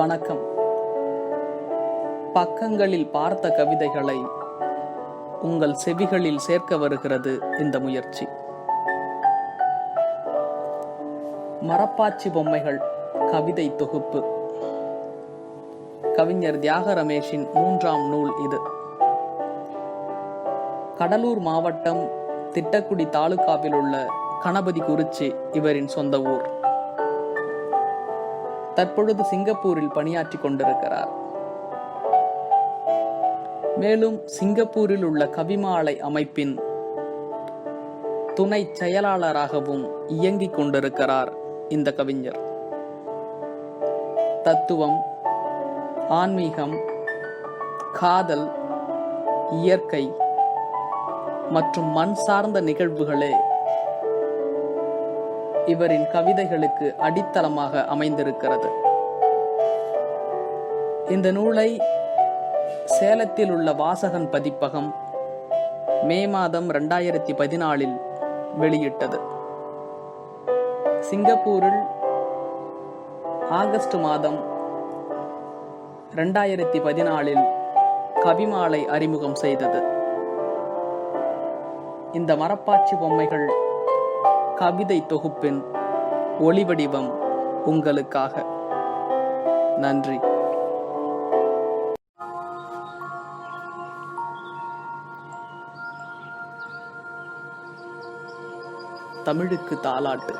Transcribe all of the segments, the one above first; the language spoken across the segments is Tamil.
வணக்கம். பக்கங்களில் பார்த்த கவிதைகளை உங்கள் செவிகளில் சேர்க்க வருகிறது இந்த முயற்சி. மரப்பாச்சி பொம்மைகள் கவிதை தொகுப்பு. கவிஞர் தியாக ரமேஷின் 3ஆம் நூல் இது. கடலூர் மாவட்டம் திட்டக்குடி தாலுகாவில் உள்ள கணபதிகுறிச்சி இவரின் சொந்த ஊர். தற்பொழுது சிங்கப்பூரில் பணியாற்றிக் கொண்டிருக்கிறார். மேலும் சிங்கப்பூரில் உள்ள கவிமாலை அமைப்பின் துணை செயலாளராகவும் இயங்கிக் கொண்டிருக்கிறார் இந்த கவிஞர். தத்துவம், ஆன்மீகம், காதல், இயற்கை மற்றும் மண் சார்ந்த நிகழ்வுகளே இவரின் கவிதைகளுக்கு அடித்தளமாக அமைந்திருக்கிறது. இந்த நூலை சேலத்தில் உள்ள வாசகன் பதிப்பகம் மே மாதம் 2014 வெளியிட்டது. சிங்கப்பூரில் ஆகஸ்ட் மாதம் 2014 கவிமாலை அறிமுகம் செய்தது. இந்த மரப்பாச்சி பொம்மைகள் கவிதை தொகுப்பின் ஒளிவடிவம் உங்களுக்காக. நன்றி. தமிழுக்கு தாலாட்டு.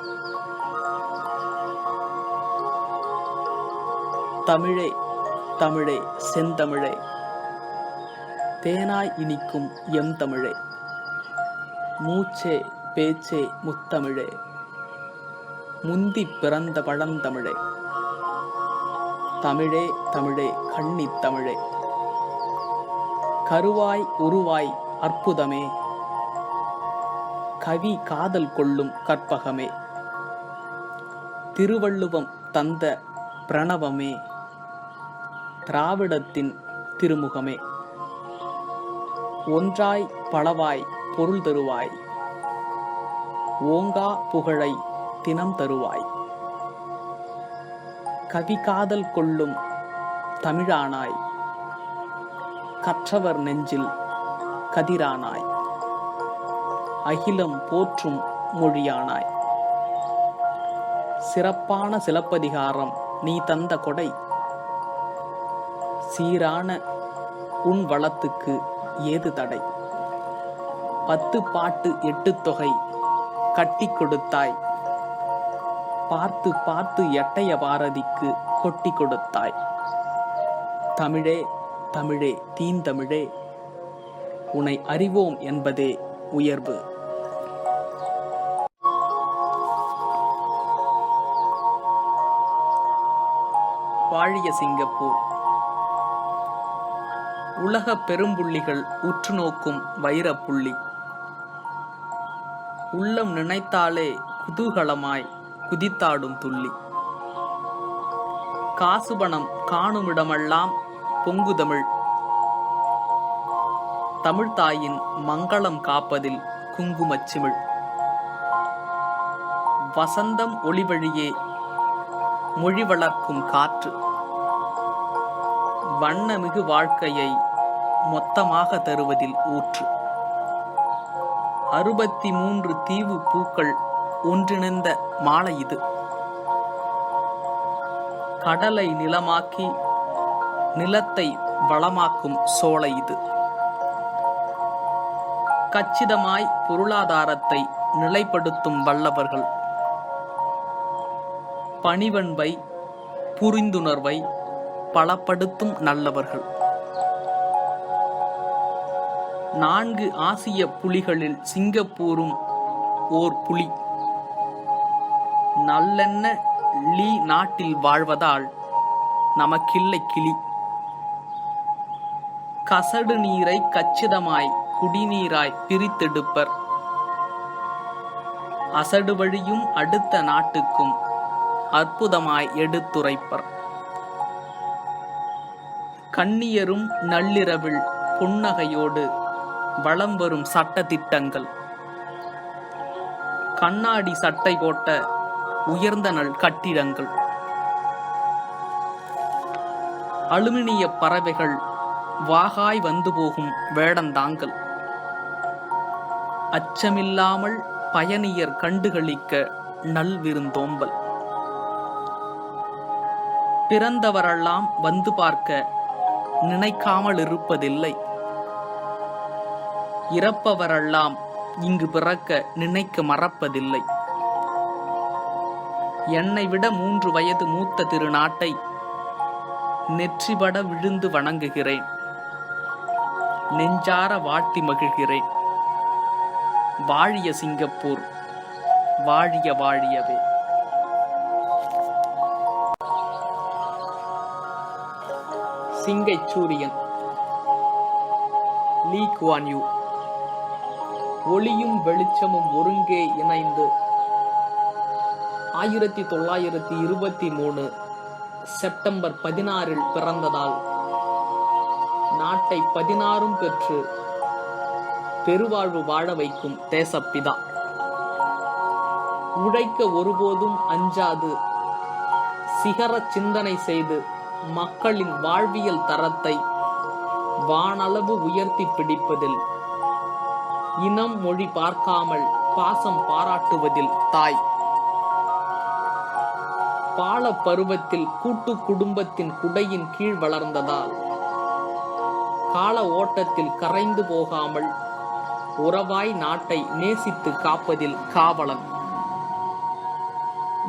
தமிழே தமிழே செந்தமிழே, தேனாய் இனிக்கும் எம் தமிழே, மூச்சே பேச்சே முத்தமிழே, முந்தி பிறந்த பழந்தமிழே, தமிழே தமிழே கண்ணித் தமிழே, கருவாய் உருவாய் அற்புதமே, கவி காதல் கொள்ளும் கற்பகமே, திருவள்ளுவம் தந்த பிரணவமே, திராவிடத்தின் திருமுகமே, ஒன்றாய் பலவாய் பொருள் தருவாய், ஓங்கா புகழை தினம் தருவாய், கவி காதல் கொள்ளும் தமிழானாய், கற்றவர் நெஞ்சில் கதிரானாய், அகிலம் போற்றும் மொழியானாய், சிறப்பான சிலப்பதிகாரம் நீ தந்த கொடை, சீரான உன் வளத்துக்கு ஏது தடை, 10 பாட்டு 8 தொகை கட்டி கொடுத்தாய், பார்த்து பார்த்து எட்டைய பாரதிக்கு கொட்டி கொடுத்தாய், தமிழே தமிழே தீந்தமிழே, உன்னை அறிவோம் என்பதே உயர்வு. வாழிய சிங்கப்பூர். உலக பெரும்புள்ளிகள் உற்று நோக்கும் வைரப்புள்ளி, உள்ளம் நினைத்தாலே குதூகலமாய் குதித்தாடும் துள்ளி, காசுபணம் காணுமிடமெல்லாம் பொங்குதமிழ், தமிழ்தாயின் மங்களம் காப்பதில் குங்குமச்சிமிழ், வசந்தம் ஒளிவழியே மொழி வளர்க்கும் காற்று, வண்ணமிகு வாழ்க்கையை மொத்தமாக தருவதில் ஊற்று, 63 தீவு பூக்கள் ஒன்றிணைந்த மாலை இது, கடலை நிலமாக்கி நிலத்தை வளமாக்கும் சோலை இது, கச்சிதமாய் பொருளாதாரத்தை நிலைப்படுத்தும் வல்லவர்கள், பணிவன்பை புரிந்துணர்வை பலப்படுத்தும் நல்லவர்கள், 4 ஆசிய புலிகளில் சிங்கப்பூரும் ஓர் புலி, நல்லெண்ண லீ நாட்டில் வாழ்வதால் நமக்கில்லை கிளி, கசடு நீரை கச்சிதமாய் குடிநீராய் பிரித்தெடுப்பர், அசடு வழியும் அடுத்த நாட்டுக்கும் அற்புதமாய் எடுத்துரைப்பர், கண்ணியரும் நள்ளிரவில் புன்னகையோடு வலம் வரும் சட்ட திட்டங்கள், கண்ணாடி சட்டை போட்ட உயர்ந்த நல் கட்டிடங்கள், அலுமினிய பறவைகள் வாகாய் வந்து போகும் வேடந்தாங்கள். அச்சமில்லாமல் பயணியர் கண்டுகளிக்க நல்விருந்தோம்பல். பிறந்தவரெல்லாம் வந்து பார்க்க நினைக்காமல் இருப்பதில்லை. இறப்பவரெல்லாம் இங்கு பிறக்க நினைக்க மறப்பதில்லை. என்னை விட 3 வயது மூத்த திருநாட்டை நெற்றிபட விழுந்து வணங்குகிறேன். நெஞ்சார வாழ்த்தி மகிழ்கிறேன். வாழிய சிங்கப்பூர், வாழிய வாழியவே. சிங்கை சூரியன். Lee Kuan Yew. ஒளியும் வெளிச்சமும் ஒருங்கே இணைந்து 1923 செப்டம்பர் 16 பிறந்ததால் நாட்டை 16 பெற்று பெருவாழ்வு வாழ வைக்கும் தேசப்பிதா. உழைக்க ஒருபோதும் அஞ்சாது சிகர சிந்தனை செய்து மக்களின் வாழ்வியல் தரத்தை வானளவு உயர்த்தி பிடிப்பதில், இனம் மொழி பார்க்காமல் பாசம் பாராட்டுவதில் தாய். பால பருவத்தில் கூட்டு குடும்பத்தின் குடையின் கீழ் வளர்ந்ததால் கால ஓட்டத்தில் கரைந்து போகாமல் உறவாய் நாட்டை நேசித்து காப்பதில் காவலன்.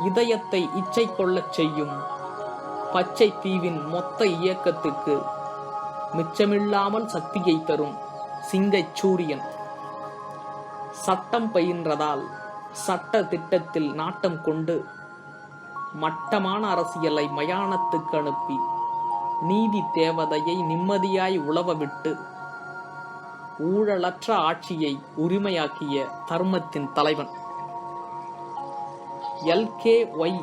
இதயத்தை இச்சை கொள்ளச் செய்யும் பச்சை தீவின் மொத்த இயக்கத்துக்கு மிச்சமில்லாமல் சக்தியை தரும் சிங்கை சூரியன். சட்டம் பயின்றதால் சட்ட திட்டத்தில் நாட்டம் கொண்டு மட்டமான அரசியலை மயானத்துக்கு அனுப்பி நீதி தேவதையை நிம்மதியாய் உலவ விட்டு ஊழலற்ற ஆட்சியை உரிமையாக்கிய தர்மத்தின் தலைவன். LKY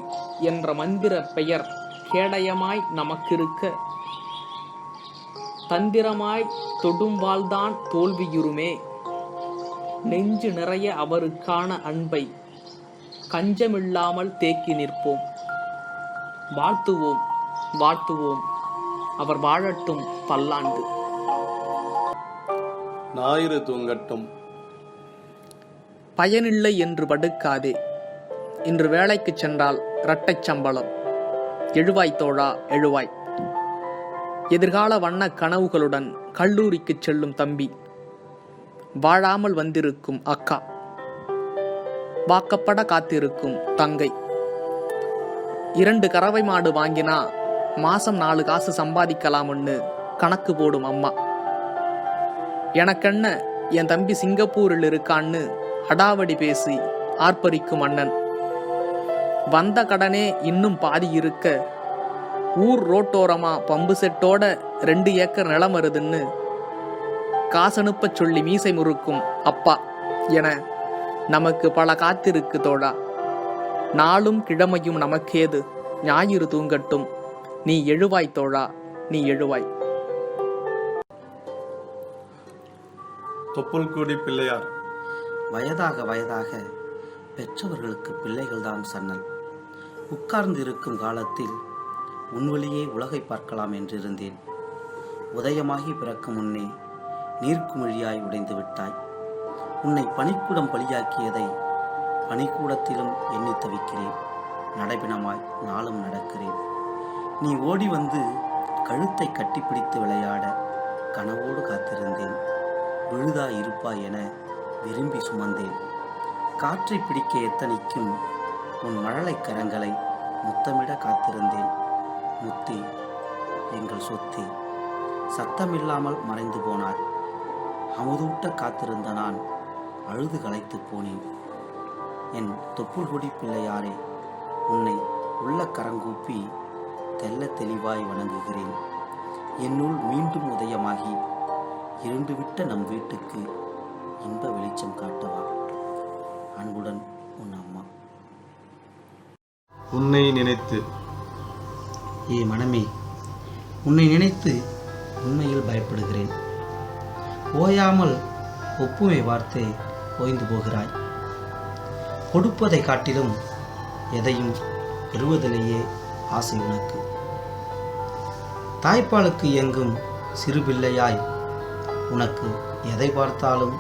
என்ற மந்திர பெயர் கேடயமாய் நமக்கிருக்க, தந்திரமாய் தொடும்வாள்தான் தோல்வியுறுமே. நெஞ்சு நிறைய அவருக்கான அன்பை கஞ்சமில்லாமல் தேக்கி நிற்போம். வாழ்த்துவோம், வாழ்த்துவோம், அவர் வாழட்டும் பல்லாண்டு. ஞாயிறு தூங்கட்டும். பயனில்லை என்று படுக்காதே. இன்று வேலைக்கு சென்றால் இரட்டைச் சம்பளம். எழுவாய் தோழா, எழுவாய். எதிர்கால வண்ண கனவுகளுடன் கல்லூரிக்கு செல்லும் தம்பி, வாழாமல் வந்திருக்கும் அக்கா, வாக்கப்பட காத்திருக்கும் தங்கை. 2 கறவை மாடு வாங்கினா மாசம் 4 காசு சம்பாதிக்கலாம்னு கணக்கு போடும் அம்மா. எனக்கென்ன, என் தம்பி சிங்கப்பூரில் இருக்கான்னு அடாவடி பேசி ஆர்ப்பரிக்கும் அண்ணன். வந்த கடனே இன்னும் பாதி இருக்க ஊர் ரோட்டோரமா பம்பு செட்டோட 2 ஏக்கர் நிலம் வருதுன்னு காசனுப்ப சொல்லி மீசை முறுக்கும் அப்பா என நமக்கு பல காத்திருக்கு தோழா. நாளும் கிழமையும் நமக்கேது, ஞாயிறு தூங்கட்டும். நீ எழுவாய் தோழா, நீ எழுவாய். தொப்புள்கூடி பிள்ளையார். வயதாக வயதாக பெற்றவர்களுக்கு பிள்ளைகள்தான் சன்னல். உட்கார்ந்து இருக்கும் காலத்தில் உன்வழியே உலகை பார்க்கலாம் என்றிருந்தேன். உதயமாகி பிறக்கும் முன்னே நீர்க்குமிழியாய் உடைந்து விட்டாய். உன்னை பனிக்கூடம் பலியாக்கியதை பனிக்கூடத்திலும் எண்ணி தவிக்கிறேன். நடைபிணமாய் நாளும் நடக்கிறேன். நீ ஓடி வந்து கழுத்தை கட்டிப்பிடித்து விளையாட கனவோடு காத்திருந்தேன். விழுதாய் இருப்பாய் என விரும்பி சுமந்தேன். காற்றை பிடிக்க எத்தனிக்கும் உன் மழலை கரங்களை முத்தமிட காத்திருந்தேன். முத்தே, எங்கள் சொத்தே, சத்தமில்லாமல் மறைந்து போனார். அமுதூட்ட காத்திருந்த நான் அழுது களைத்து போனேன். என் தொப்புள்கொடி பிள்ளையாரே, உன்னை உள்ள கரங்கூப்பி தெல்ல தெளிவாய் வணங்குகிறேன். என்னுள் மீண்டும் உதயமாகி இருண்டு விட்ட நம் வீட்டுக்கு இன்ப வெளிச்சம் காட்டவா. அன்புடன் உன் அம்மா. உன்னை நினைத்து. ஏ மனமே, உன்னை நினைத்து உண்மையில் பயப்படுகிறேன். ஓயாமல் ஒப்புமை வார்த்தை ஓய்ந்து போகிறாய். கொடுப்பதை காட்டிலும் எதையும் பெறுவதிலேயே ஆசை உனக்கு. தாய்ப்பாலுக்கு இயங்கும் சிறு பிள்ளையாய் உனக்கு எதை பார்த்தாலும்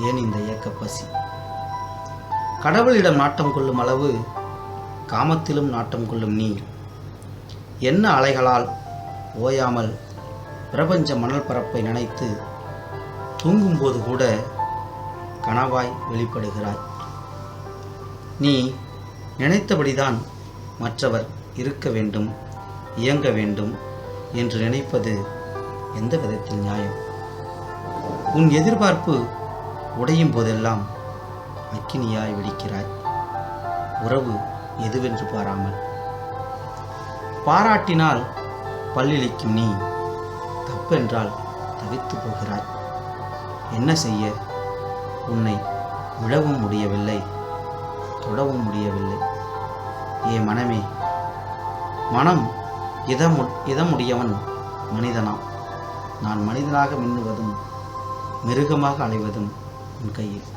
ஏன் இந்த ஏக்கப்பசி? கடவுளிடம் நாட்டம் கொள்ளும் அளவு காமத்திலும் நாட்டம் கொள்ளும் நீ என்ன அலைகளால் ஓயாமல் பிரபஞ்ச மணல் பரப்பை நினைத்து தூங்கும்போது கூட கனவாய் வெளிப்படுகிறாய். நீ நினைத்தபடிதான் மற்றவர் இருக்க வேண்டும், இயங்க வேண்டும் என்று நினைப்பது எந்த விதத்தில் நியாயம்? உன் எதிர்பார்ப்பு உடையும் போதெல்லாம் அக்கினியாய் வெடிக்கிறாய். உறவு எதுவென்று பாராமல் பாராட்டினால் பல்லிழிக்கும் நீ தப்பென்றால் தவித்து போகிறாய். என்ன செய்ய? உன்னை விழவும் முடியவில்லை, தொடவும் முடியவில்லை. ஏ மனமே, மனம் இதமுடையவன் மனிதனாம். நான் மனிதனாக மின்னுவதும் மிருகமாக அலைவதும் உன் கையில்.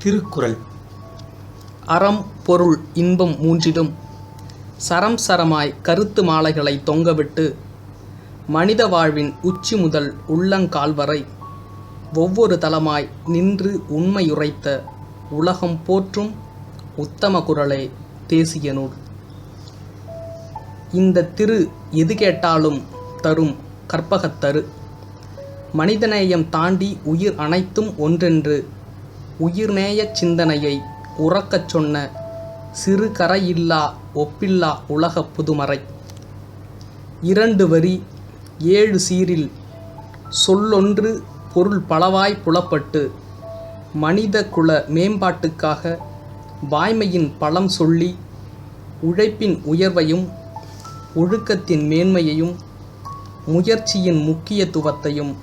திருக்குறள். அறம் பொருள் இன்பம் மூன்றிலும் சரம் சரமாய் கருத்து மாலைகளை தொங்கவிட்டு மனித வாழ்வின் உச்சி முதல் உள்ளங்கால் வரை ஒவ்வொரு தலமாய் நின்று உண்மையுரைத்த உலகம் போற்றும் உத்தம குறளே தேசிய நூல். இந்த திரு எது கேட்டாலும் தரும் கற்பகத்தரு. மனிதநேயம் தாண்டி உயிர் அனைத்தும் ஒன்றென்று உயிர்நேய சிந்தனையை உறக்கச் சொன்ன சிறு கரையில்லா ஒப்பில்லா உலகப் புதுமறை. 2 வரி 7 சீரில் சொல்லொன்று பொருள் பலவாய் புலப்பட்டு மனித குல மேம்பாட்டுக்காக வாய்மையின் பலம் சொல்லி உழைப்பின் உயர்வையும் ஒழுக்கத்தின் மேன்மையையும் முயற்சியின் முக்கியத்துவத்தையும்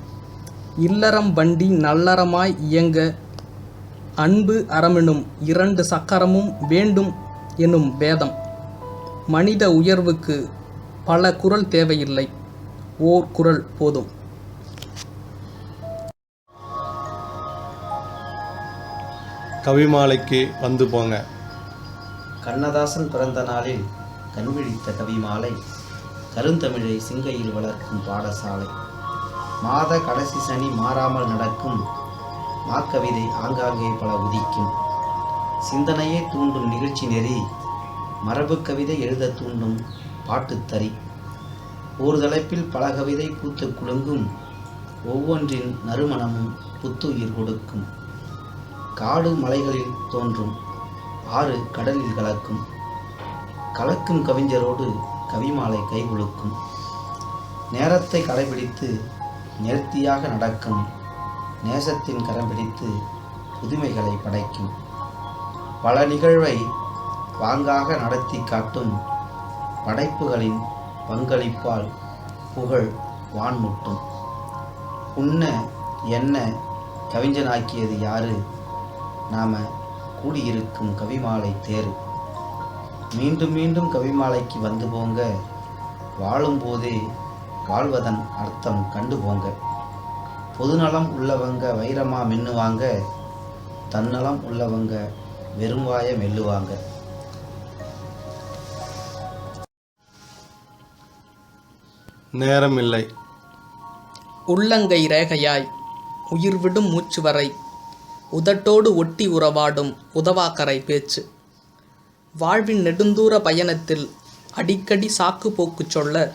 இல்லறம் வண்டி நல்லறமாய் இயங்க அன்பு அறமெனும் 2 சக்கரமும் வேண்டும் எனும் வேதம். மனித உயர்வுக்கு பல குறள் தேவையில்லை, ஓர் குறள் போதும். கவிமாலைக்கு வந்து போங்க. கண்ணதாசன் பிறந்த நாளில் கண்விழித்த கவிமாலை, கருந்தமிழை சிங்கையில் வளர்க்கும் பாடசாலை. மாத கடைசி சனி மாறாமல் நடக்கும் மாக்கவிதை ஆங்காங்கே பல உதிக்கும். சிந்தனையே தூண்டும் நிகழ்ச்சி நெறி, மரபு கவிதை எழுத தூண்டும் பாட்டுத்தறி. ஒரு தலைப்பில் பல கவிதை பூத்து குலுங்கும், ஒவ்வொன்றின் நறுமணமும் புத்துயிர் கொடுக்கும். காடு மலைகளில் தோன்றும், ஆறு கடலில் கலக்கும். கலக்கும் கவிஞரோடு கவிமாலை கைகுலுக்கும். நேரத்தை கடைபிடித்து நேர்த்தியாக நடக்கும், நேசத்தின் கரம் பிடித்து புதுமைகளை படைக்கும். பல நிகழ்வை பாங்காக நடத்தி காட்டும், படைப்புகளின் பங்களிப்பால் புகழ் வான்முட்டும். உன்ன என்ன கவிஞனாக்கியது யாரு? நாம கூடியிருக்கும் கவிமாலை தேரு. மீண்டும் மீண்டும் கவிமாலைக்கு வந்து போங்க, வாழும்போதே வாழ்வதன் அர்த்தம் கண்டு போங்க. பொதுநலம் உள்ளவங்க வைரமா மின்னுவாங்க, தன்னலம் உள்ளவங்க வெறும்வாய மெல்லுவாங்க. நேரமில்லை. உள்ளங்கை ரேகையாய் உயிர்விடும் மூச்சு வரை உதட்டோடு ஒட்டி உறவாடும் உதவாக்கரை பேச்சு. வாழ்வின் நெடுந்தூர பயணத்தில் அடிக்கடி சாக்கு போக்கு சொல்ல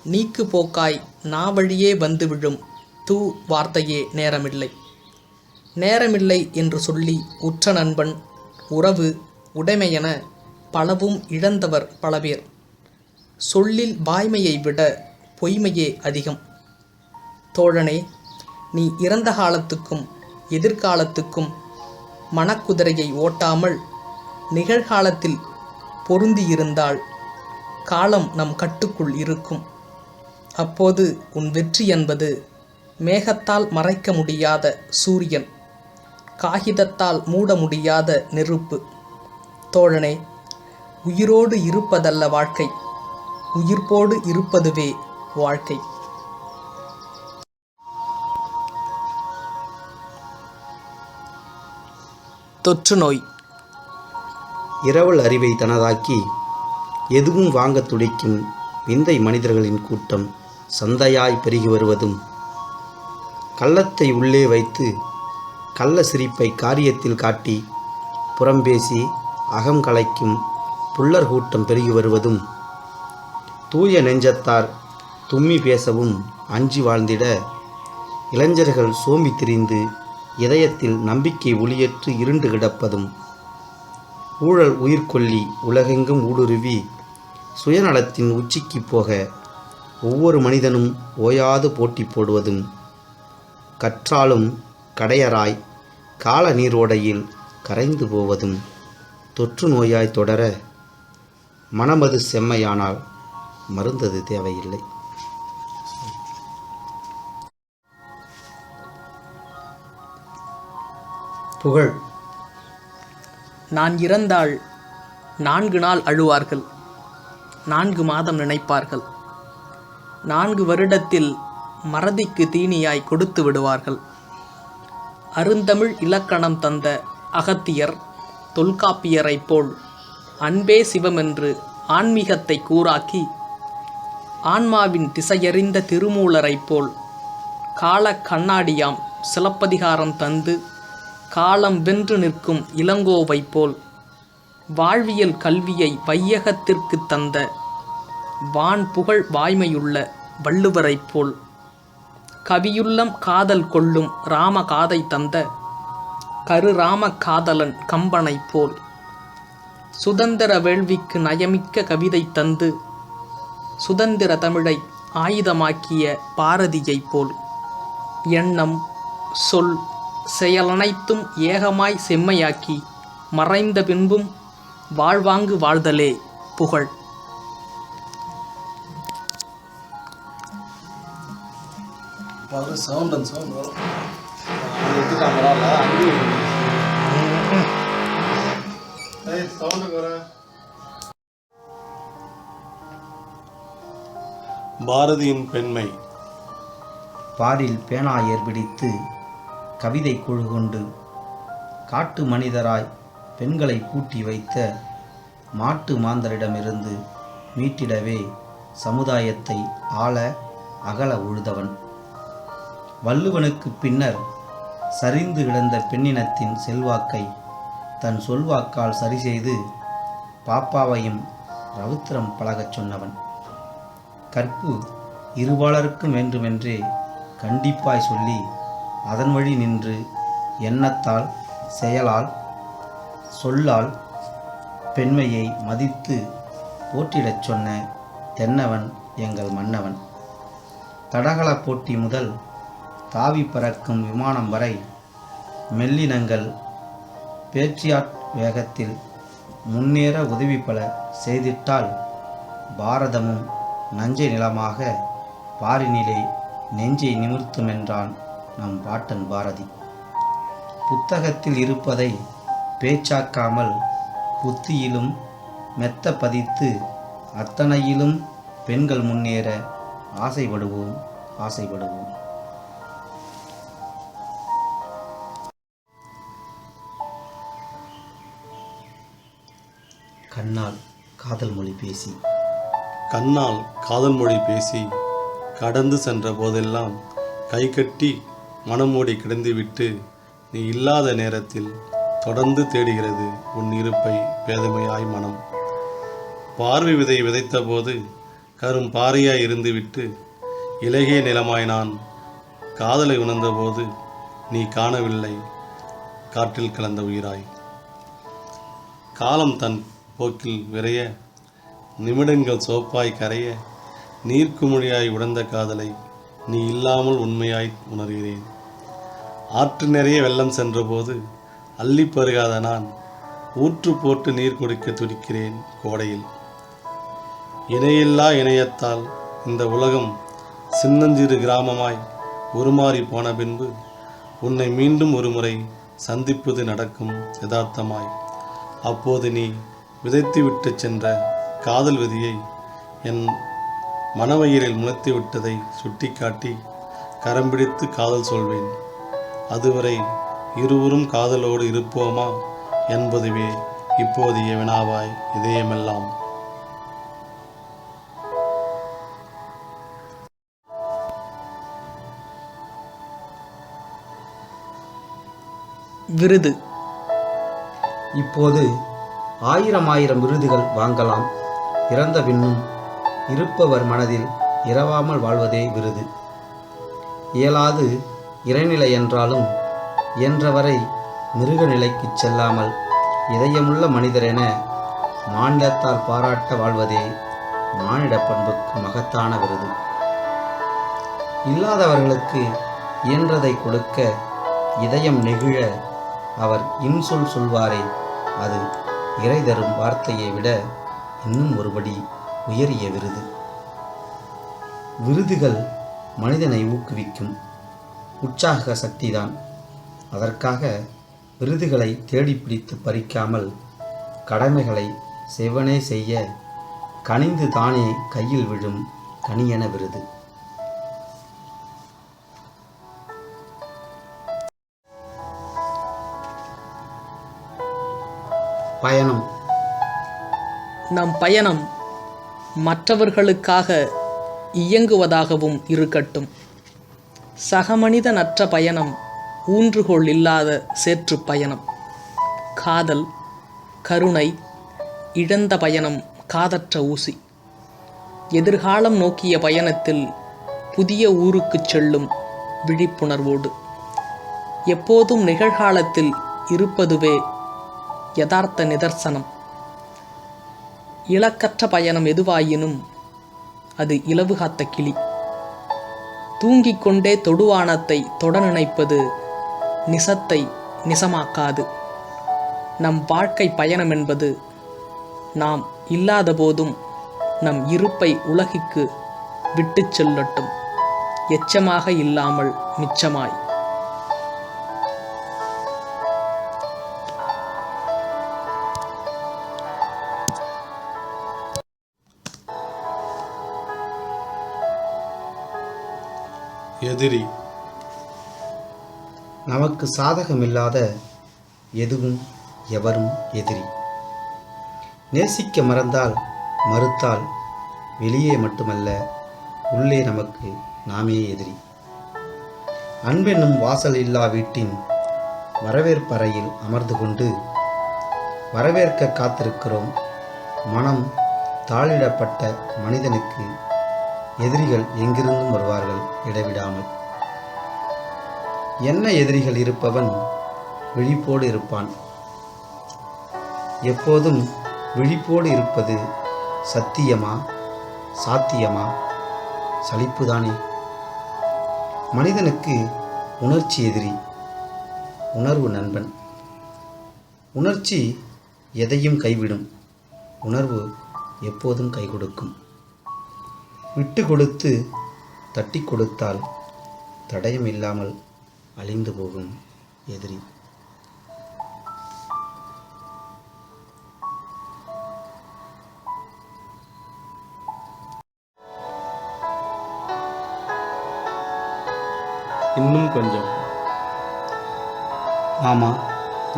நீக்கு போக்காய் நாவழியே வந்து விழும் தூ வார்த்தையே நேரமில்லை. நேரமில்லை என்று சொல்லி உற்ற நண்பன், உறவு, உடைமையென பலவும் இழந்தவர் பல பேர். சொல்லில் வாய்மையை விட பொய்மையே அதிகம். தோழனே, நீ இறந்த காலத்துக்கும் எதிர்காலத்துக்கும் மனக்குதிரையை ஓட்டாமல் நிகழ்காலத்தில் பொருந்தியிருந்தால் காலம் நம் கட்டுக்குள் இருக்கும். அப்போது உன் வெற்றி என்பது மேகத்தால் மறைக்க முடியாத சூரியன், காகிதத்தால் மூட முடியாத நெருப்பு. தோழனே, உயிரோடு இருப்பதல்ல வாழ்க்கை, உயிர்ப்போடு இருப்பதுவே வாழ்க்கை. தொற்று நோய். இரவல் அறிவை தனதாக்கி எதுவும் வாங்க துடிக்கும் விந்தை மனிதர்களின் கூட்டம் சந்தையாய் பெருகி வருவதும், கள்ளத்தை உள்ளே வைத்து கள்ள சிரிப்பை காரியத்தில் காட்டி புறம்பேசி அகம் கலைக்கும் புல்லர் கூட்டம் பெருகி வருவதும், தூய நெஞ்சத்தார் தும்மி பேசவும் அஞ்சி வாழ்ந்திட இளைஞர்கள் சோம்பி திரிந்து இதயத்தில் நம்பிக்கை ஒளியற்று இருண்டு கிடப்பதும், ஊழல் உயிர்கொல்லி உலகெங்கும் ஊடுருவி சுயநலத்தின் உச்சிக்கு போக ஒவ்வொரு மனிதனும் ஓயாது போட்டி போடுவதும், கற்றாலும் கடையராய் கால நீரோடையில் கரைந்து போவதும், தொற்று நோயாய் தொடர மனமது செம்மையானால் மருந்தது தேவையில்லை. புகழ். நான் இறந்தால் 4 நாள் அழுவார்கள், 4 மாதம் நினைப்பார்கள், 4 வருடத்தில் மறதிக்கு தீனியாய் கொடுத்து விடுவார்கள். அருந்தமிழ் இலக்கணம் தந்த அகத்தியர் தொல்காப்பியரைப் போல் அன்பே சிவமென்று ஆன்மீகத்தை கூறாக்கி, ஆன்மாவின் திசையறிந்த திருமூலரைப் போல் கால கண்ணாடியாம் சிலப்பதிகாரம் தந்து காலம் வென்று நிற்கும் இளங்கோவை போல் வாழ்வியல் கல்வியை வையகத்திற்கு தந்த வான் புகழ் வாய்மையுள்ள வள்ளுவரைப் போல் கவியுள்ளம் காதல் கொள்ளும் ராம காதை தந்த கருராம காதலன் கம்பனைப் போல் சுதந்திர வேள்விக்கு நயமிக்க கவிதை தந்து சுதந்திர தமிழை ஆயுதமாக்கிய பாரதியைப் போல் எண்ணம் சொல் செயலனைத்தும் ஏகமாய் செம்மையாக்கி மறைந்த பின்பும் வாழ்வாங்கு வாழ்தலே புகழ். பாரதியின் பெண்மை. பாரில் பேனா ஏற்பிடித்து கவிதை குழு கொண்டு காட்டு மனிதராய் பெண்களை பூட்டி வைத்த மாட்டு மாந்தரிடமிருந்து மீட்டிடவே சமுதாயத்தை ஆள அகல உழுதவன். வள்ளுவனுக்கு பின்னர் சரிந்து கிடந்த பெண்ணினத்தின் செல்வாக்கை தன் சொல்வாக்கால் சரிசெய்து பாப்பாவையும் ரவுத்திரம் பழகச் சொன்னவன். கற்பு இருபாலருக்கும் வேண்டுமென்றே கண்டிப்பாய் சொல்லி அதன் வழி நின்று எண்ணத்தால் செயலால் சொல்லால் பெண்மையை மதித்து போற்றிடச் சொன்ன தென்னவன் எங்கள் மன்னவன். தடகள போட்டி முதல் தாவி பறக்கும் விமானம் வரை மெல்லினங்கள் பேட்ரியாட் வேகத்தில் முன்னேற உதவி பல செய்திட்டால் பாரதமும் நஞ்சை நிலமாக பாரினிலே நெஞ்சை நிமிர்த்துமென்றான் நம் பாட்டன் பாரதி. புத்தகத்தில் இருப்பதை பேச்சாக்காமல் புத்தியிலும் மெத்த பதித்து அத்தனையிலும் பெண்கள் முன்னேற ஆசைப்படுவோம் ஆசைப்படுவோம். கண்ணால் காதல் மொழி பேசி. கண்ணால் காதல் மொழி பேசி கடந்து சென்ற போதெல்லாம் கைகட்டி மனமூடி கிடந்துவிட்டு நீ இல்லாத நேரத்தில் தொடர்ந்து தேடுகிறது உன் இருப்பை பேதமையாய் மனம். பார்வை விதை விதைத்த போது கரும் பாறையாய் இருந்துவிட்டு இலகிய நிலமாய் நான் காதலை உணர்ந்தபோது நீ காணவில்லை காற்றில் கலந்த உயிராய். காலம் தன் போக்கில் விரைய நிமிடங்கள் சோப்பாய் கரைய நீர்க்குமிழியாய் உடைந்த காதலை நீ இல்லாமல் உண்மையாய் உணர்கிறேன். ஆற்று நிறைய வெள்ளம் சென்றபோது அள்ளி பருகாத நான் ஊற்று போட்டு நீர் குடிக்க துடிக்கிறேன் கோடையில். இணையில்லா இணையத்தால் இந்த உலகம் சின்னஞ்சிறு கிராமமாய் உருமாறி போன பின்பு உன்னை மீண்டும் ஒரு முறை சந்திப்பது நடக்கும் யதார்த்தமாய். அப்போது நீ விதைத்துவிட்டு சென்ற காதல் விதியை என் மனவயிரில் முளைத்து விட்டதை சுட்டிக்காட்டி கரம் பிடித்து காதல் சொல்வேன். அதுவரை இருவரும் காதலோடு இருப்போமா என்பதுவே இப்போதைய வினாவாய் இதயமெல்லாம். விருது. இப்போது ஆயிரம் விருதுகள் வாங்கலாம். இறந்த பின்னும் இருப்பவர் மனதில் இரவாமல் வாழ்வதே விருது. இயலாது இறைநிலை என்றாலும் இயன்றவரை மிருக நிலைக்கு செல்லாமல் இதயமுள்ள மனிதரென மானிடத்தால் பாராட்ட வாழ்வதே மானிட பண்புக்கு மகத்தான விருது. இல்லாதவர்களுக்கு இயன்றதை கொடுக்க இதயம் நெகிழ அவர் இன்சொல் சொல்வாரே, அது இறை தரும் வார்த்தையை விட இன்னும் ஒருபடி உயரிய விருது. விருதுகள் மனிதனை ஊக்குவிக்கும் உற்சாக சக்திதான். அதற்காக விருதுகளை தேடிப்பிடித்து பறிக்காமல் கடமைகளை செவ்வனே செய்ய கனிந்து தானே கையில் விழும் கனியென விருது. பயணம். நம் பயணம் மற்றவர்களுக்காக இயங்குவதாகவும் இருக்கட்டும். சகமனிதனற்ற பயணம் ஊன்றுகோல் இல்லாத சேற்று பயணம். காதல், கருணை, இழந்த பயணம் காதற்ற ஊசி. எதிர்காலம் நோக்கிய பயணத்தில் புதிய ஊருக்குச் செல்லும் விழிப்புணர்வோடு எப்போதும் நிகழ்காலத்தில் இருப்பதுவே யதார்த்த நிதர்சனம். இலக்கற்ற பயணம் எதுவாயினும் அது இலவு காத்த கிளி. தூங்கிக் கொண்டே தொடுவானத்தை தொட நினைப்பது நிசத்தை நிசமாக்காது. நம் வாழ்க்கை பயணம் என்பது நாம் இல்லாத போதும் நம் இருப்பை உலகிற்கு விட்டுச் செல்லட்டும், எச்சமாக இல்லாமல் மிச்சமாய். எதிரி. நமக்கு சாதகமில்லாத எதுவும் எவரும் எதிரி. நேசிக்க மறுத்தால் வெளியே மட்டுமல்ல உள்ளே நமக்கு நாமே எதிரி. அன்பென்னும் வாசல் இல்லா வீட்டின் வரவேற்பறையில் அமர்ந்து கொண்டு வரவேற்க காத்திருக்கிறோம். மனம் தாளிடப்பட்ட மனிதனுக்கு எதிரிகள் எங்கிருந்தும் வருவார்கள் இடைவிடாமல். என்ன எதிரிகள் இருப்பவன் விழிப்போடு இருப்பான். எப்போதும் விழிப்போடு இருப்பது சத்தியமா, சாத்தியமா? சலிப்புதானே. மனிதனுக்கு உணர்ச்சி எதிரி, உணர்வு நண்பன். உணர்ச்சி எதையும் கைவிடும், உணர்வு எப்போதும் கை கொடுக்கும். விட்டு கொடுத்து தட்டி கொடுத்தால் தடயம் இல்லாமல் அழிந்து போகும் எதிரி. இன்னும் கொஞ்சம். மாமா,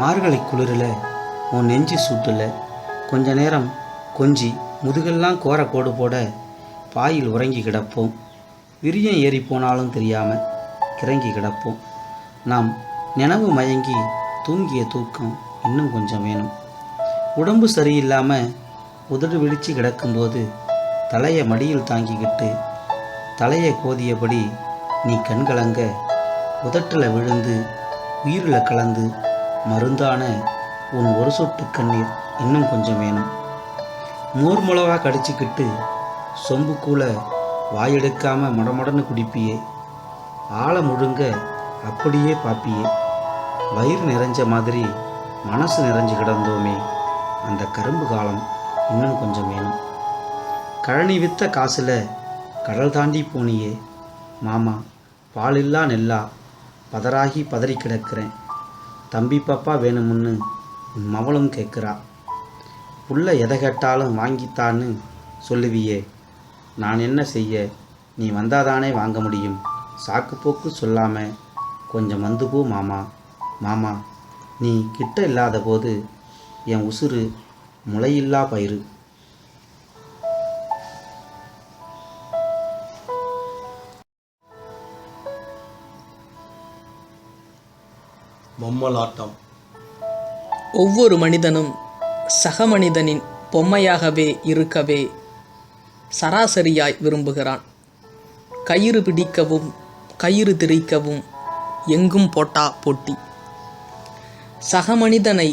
மார்கழி குளிரில் உன் நெஞ்சு சூட்டில் கொஞ்ச நேரம் கொஞ்சி முதுகெல்லாம் கோர கோடு போட பாயில் உறங்கி கிடப்போம். விரியன் ஏறி போனாலும் தெரியாமல் கிறங்கி கிடப்போம். நாம் நினைவு மயங்கி தூங்கிய தூக்கம் இன்னும் கொஞ்சம் வேணும். உடம்பு சரியில்லாமல் உதடு விழிச்சு கிடக்கும்போது தலையை மடியில் தாங்கிக்கிட்டு தலையை கோதியபடி நீ கண்கலங்க உதட்டில் விழுந்து உயிரில் கலந்து மருந்தான உன் ஒரு சொட்டு கண்ணீர் இன்னும் கொஞ்சம் வேணும். மோர் மிளகா கடிச்சிக்கிட்டு சொம்புக்கூல வாயெடுக்காம மடமடன்னு குடிப்பியே. ஆழ முழுங்க அப்படியே பாப்பியே. வயிறு நிறைஞ்ச மாதிரி மனசு நிறைஞ்சு கிடந்தோமே, அந்த கரும்பு காலம் இன்னும் கொஞ்சம் வேணும். கழனி வித்த காசில் கடல் தாண்டி போனியே மாமா, பாலில்லா நெல்லா பதறாகி பதறி கிடக்கிறேன். தம்பி பாப்பா வேணுமுன்னு உன் மவளும் கேட்குறா. புள்ள எதை கேட்டாலும் வாங்கித்தான்னு சொல்லுவியே. நான் என்ன செய்ய, நீ வந்தாதானே வாங்க முடியும். சாக்குப்போக்கு சொல்லாமல் கொஞ்சம் வந்து போ மாமா. மாமா, நீ கிட்ட இல்லாத போது என் உசுறு முளையில்லா பயிறு. பொம்மலாட்டம். ஒவ்வொரு மனிதனும் சக மனிதனின் பொம்மையாகவே இருக்கவே சராசரியாய் விரும்புகிறான். கயிறு பிடிக்கவும் கயிறு திரிக்கவும் எங்கும் போட்டா போட்டி. சக மனிதனை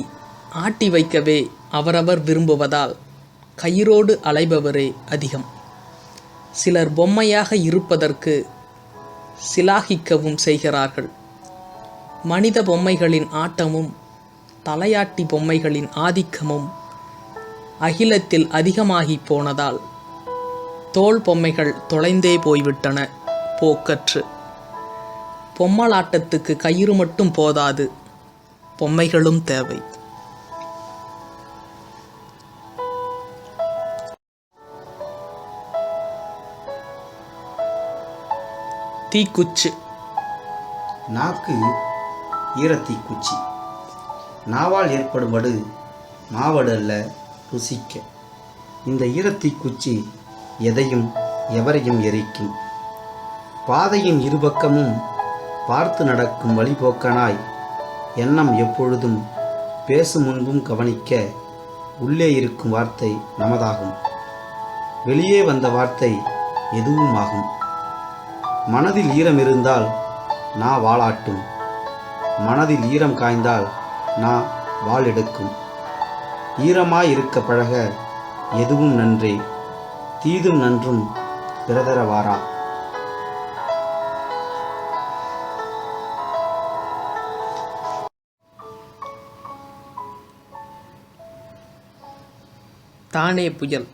ஆட்டி வைக்கவே அவரவர் விரும்புவதால் கயிறோடு அலைபவரே அதிகம். சிலர் பொம்மையாக இருப்பதற்கு சிலாகிக்கவும் செய்கிறார்கள். மனித பொம்மைகளின் ஆட்டமும் தலையாட்டி பொம்மைகளின் ஆதிக்கமும் அகிலத்தில் அதிகமாகி போனதால் தோல் பொம்மைகள் தொலைந்தே போய்விட்டன போக்கற்று. பொம்மலாட்டத்துக்கு கயிறு மட்டும் போதாது, பொம்மைகளும் தேவை. தீக்குச்சி. நாக்கு ஈரத்தீக்குச்சி. நாவால் ஏற்படும்படு மாவடு அல்ல, ருசிக்க. இந்த ஈரத்தீக்குச்சி எதையும் எவரையும் எரிக்கும். பாதையின் இருபக்கமும் பார்த்து நடக்கும் வழிபோக்கனாய் எண்ணம் எப்பொழுதும் பேசும் முன்பும் கவனிக்க உள்ளே இருக்கும் வார்த்தை நமதாகும். வெளியே வந்த வார்த்தை எதுவும் ஆகும். மனதில் ஈரம் இருந்தால் நான் வாளாட்டும், மனதில் ஈரம் காய்ந்தால் நான் வாள் எடுக்கும். ஈரமாய் இருக்க பழக எதுவும் நன்றே, தீதும் நன்றும் பிறதரவாரா. தானே புயல்.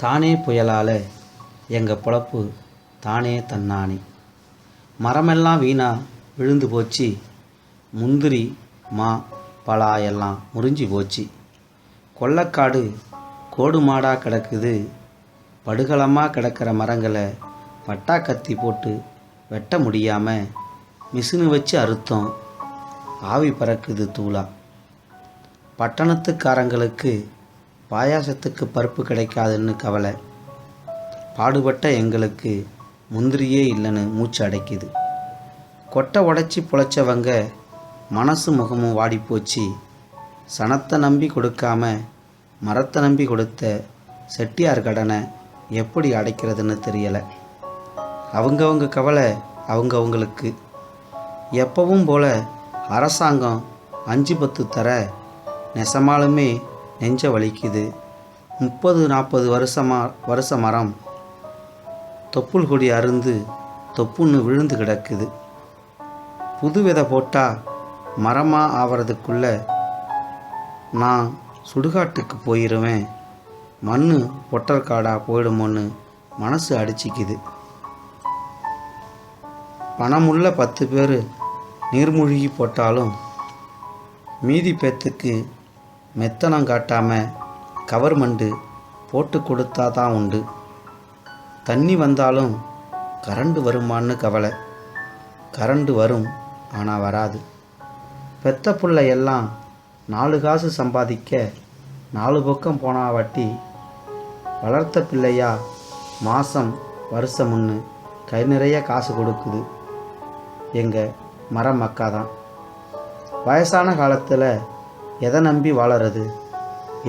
தானே புயலால் எங்கள் பொழப்பு தானே தன்னானே. மரமெல்லாம் வீணா விழுந்து போச்சு, முந்திரி மா பலா எல்லாம் முறிஞ்சி போச்சு. கொள்ளக்காடு கோடு மாடாக கிடக்குது, படுகளமாக கிடக்கிற மரங்களை பட்டா கத்தி போட்டு வெட்ட முடியாமல் மிஷினு வச்சு அறுத்தோம், ஆவி பறக்குது தூளா. பட்டணத்துக்காரங்களுக்கு பாயாசத்துக்கு பருப்பு கிடைக்காதுன்னு கவலை, பாடுபட்ட எங்களுக்கு முந்திரியே இல்லைன்னு மூச்சு அடைக்குது. கொட்டை உடைச்சி பொழைச்சவங்க மனசு முகமும் வாடிப்போச்சு. சனத்தை நம்பி கொடுக்காம மரத்தை நம்பி கொடுத்த செட்டியார் கடனை எப்படி அடைக்கிறதுன்னு தெரியலை. அவங்கவங்க கவலை அவங்கவுங்களுக்கு. எப்பவும் போல் அரசாங்கம் 5-10 தர நெசமாலுமே நெஞ்ச வலிக்குது. 30-40 வருஷ மரம் தொப்புள் கொடி அருந்து தொப்புன்னு விழுந்து கிடக்குது. புது விதை போட்டால் மரமாக ஆவறதுக்குள்ள நான் சுடுகாட்டுக்கு போயிடுவேன், மண் பொட்டற்காடாக போயிடுமோன்னு மனசு அடிச்சிக்குது. பணமுள்ள 10 பேர் நீர்மூழ்கி போட்டாலும் மீதி பேத்துக்கு மெத்தனம் காட்டாமல் கவர்மெண்டு போட்டு கொடுத்தா தான் உண்டு. தண்ணி வந்தாலும் கரண்டு வருமான்னு கவலை. கரண்டு வரும், ஆனால் வராது. பெத்த புள்ள எல்லாம் 4 காசு சம்பாதிக்க 4 பக்கம் போனா வட்டி. வளர்த்த பிள்ளையா மாதம் வருஷமுன்னு கை நிறைய காசு கொடுக்குது. எங்கள் மரம் மக்கா தான். வயசான காலத்தில் எதை நம்பி வாழறது?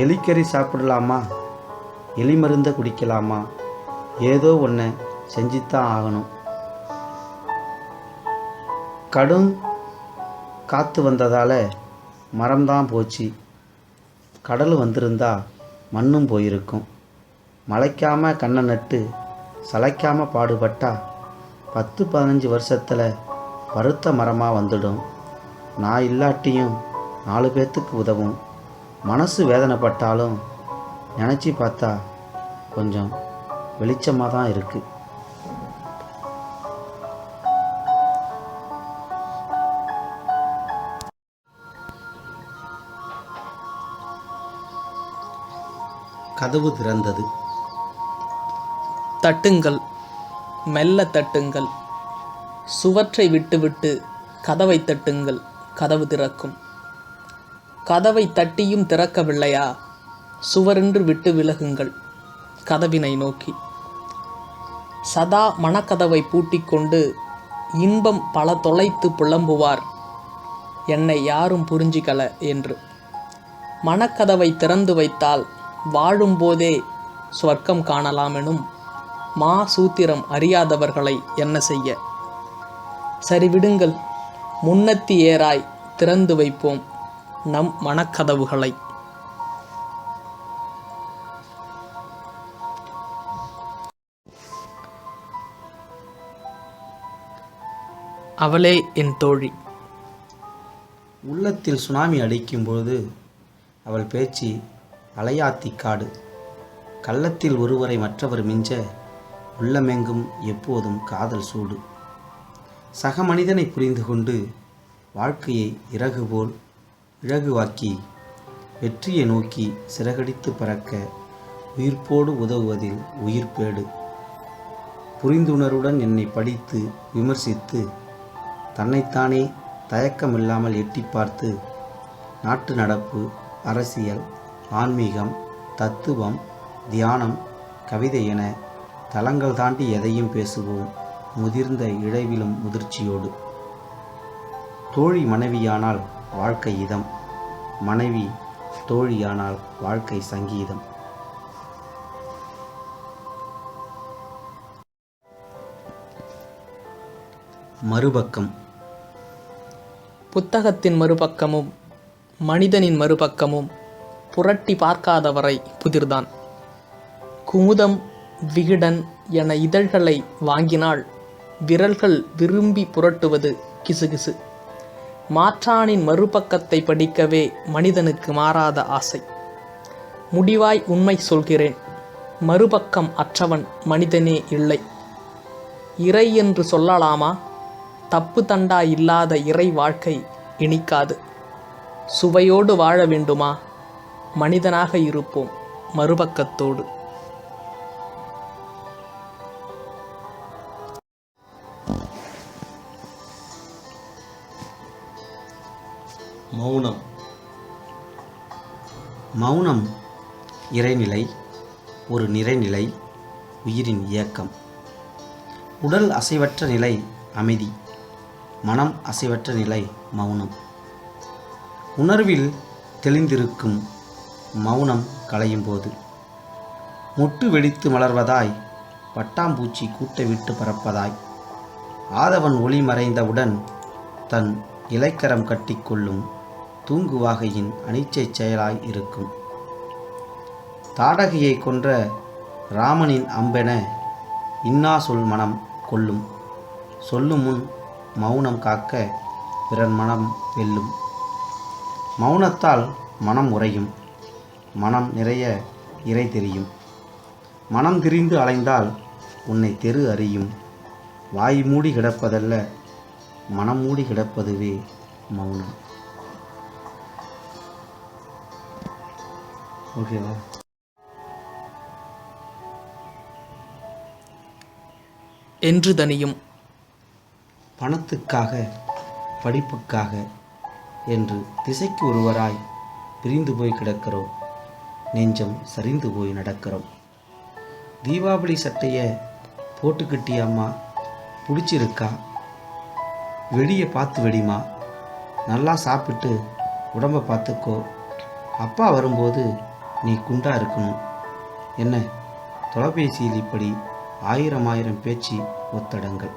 எலிக்கறி சாப்பிடலாமா, எலி மருந்தை குடிக்கலாமா, ஏதோ ஒன்று செஞ்சுத்தான் ஆகணும். கடும் காற்று வந்ததால் மரம்தான் போச்சு. கடல் வந்திருந்தா மண்ணும் போயிருக்கும். மலைக்காமல் கண்ணை நட்டு சளைக்காமல் பாடுபட்டா 10-15 வருஷத்தில் பருத்த மரமாக வந்துடும். நான் இல்லாட்டியும் 4 பேர்த்துக்கு உதவும். மனசு வேதனைப்பட்டாலும் நினச்சி பார்த்தா கொஞ்சம் வெளிச்சமாக தான் இருக்குது. கதவு திறந்தது. தட்டுங்கள், மெல்ல தட்டுங்கள். சுவற்றை விட்டுவிட்டு கதவை தட்டுங்கள், கதவு திறக்கும். கதவை தட்டியும் திறக்கவில்லையா, சுவரென்று விட்டு விலகுங்கள் கதவினை நோக்கி. சதா மனக்கதவை பூட்டிக்கொண்டு இன்பம் பல தொலைத்து புலம்புவார் என்னை யாரும் புரிஞ்சிக்கல என்று. மனக்கதவை திறந்து வைத்தால் வாழும்போதே சொர்க்கம் காணலாமெனும் சூத்திரம் அறியாதவர்களை என்ன செய்ய? சரி விடுங்கள், முன்னத்தி ஏறாய் திறந்து வைப்போம் நம் மனக்கதவுகளை. அவளே என் தோழி. உள்ளத்தில் சுனாமி அடிக்கும்போது அவள் பேச்சு அலையாத்தி காடு. கள்ளத்தில் ஒருவரை மற்றவர் மிஞ்ச உள்ளமெங்கும் எப்போதும் காதல் சூடு. சக மனிதனை புரிந்து கொண்டு வாழ்க்கையை இறகு போல் இழகுவாக்கி வெற்றியை நோக்கி சிறகடித்து பறக்க உயிர்ப்போடு உதவுவதில் உயிர்ப்பேடு. புரிந்துணர்வுடன் என்னை படித்து விமர்சித்து தன்னைத்தானே தயக்கமில்லாமல் எட்டி பார்த்து நாட்டு நடப்பு, அரசியல், ஆன்மீகம், தத்துவம், தியானம், கவிதை என தளங்கள் தாண்டி எதையும் பேசுவோம் முதிர்ந்த இழைவிலும் முதிர்ச்சியோடு. தோழி மனைவியானால் வாழ்க்கை இதம், மனைவி தோழியானால் வாழ்க்கை சங்கீதம். மறுபக்கம். புத்தகத்தின் மறுபக்கமும் மனிதனின் மறுபக்கமும் புரட்டி பார்க்காதவரை புதிர்தான். குமுதம், விகடன் என இதழ்களை வாங்கினால் விரல்கள் விரும்பி புரட்டுவது கிசுகிசு. மாற்றானின் மறுபக்கத்தை படிக்கவே மனிதனுக்கு மாறாத ஆசை. முடிவாய் உண்மை சொல்கிறேன், மறுபக்கம் அற்றவன் மனிதனே இல்லை. இறை என்று சொல்லலாமா? தப்பு தண்டா இல்லாத இறை வாழ்க்கை இனிக்காது. சுவையோடு வாழ வேண்டுமா? மனிதனாக இருப்போம் மறுபக்கத்தோடு. மௌனம். மௌனம் இறைநிலை, ஒரு நிறைநிலை, உயிரின் இயக்கம். உடல் அசைவற்ற நிலை அமைதி, மனம் அசைவற்ற நிலை மௌனம். உணர்வில் தெளிந்திருக்கும் மௌனம் கலையும் போது மொட்டு வெடித்து மலர்வதாய், பட்டாம்பூச்சி கூட்டை விட்டு பறப்பதாய், ஆதவன் ஒளி மறைந்தவுடன் தன் இலைக்கரம் கட்டிக்கொள்ளும் தூங்குவாகையின் அனிச்சை செயலாய் இருக்கும். தாடகையை கொன்ற ராமனின் அம்பென இன்னா சொல் மனம் கொள்ளும். சொல்லும் முன் மௌனம் காக்க பிறர் மனம் வெல்லும். மௌனத்தால் மனம் உறையும், மனம் நிறைய இறை தெரியும். மனம் திரிந்து அலைந்தால் உன்னை தெரு அறியும். வாய் மூடி கிடப்பதல்ல, மனம் மூடி கிடப்பதுவே மௌனம். ஓகேவா? என்று தனியும். பணத்துக்காக, படிப்புக்காக என்று திசைக்கு ஒருவராய் பிரிந்து போய் கிடக்கிறோம். நெஞ்சம் சரிந்து போய் நடக்கிறோம். தீபாவளி சட்டையை போட்டுக்கிட்டியாம்மா? பிடிச்சிருக்கா? வெடியை பார்த்து வெடிமா. நல்லா சாப்பிட்டு உடம்பை பார்த்துக்கோ. அப்பா வரும்போது நீ குண்டா இருக்கணும். என்ன தொலைபேசியில் இப்படி ஆயிரம் பேச்சு ஒத்தடங்கள்.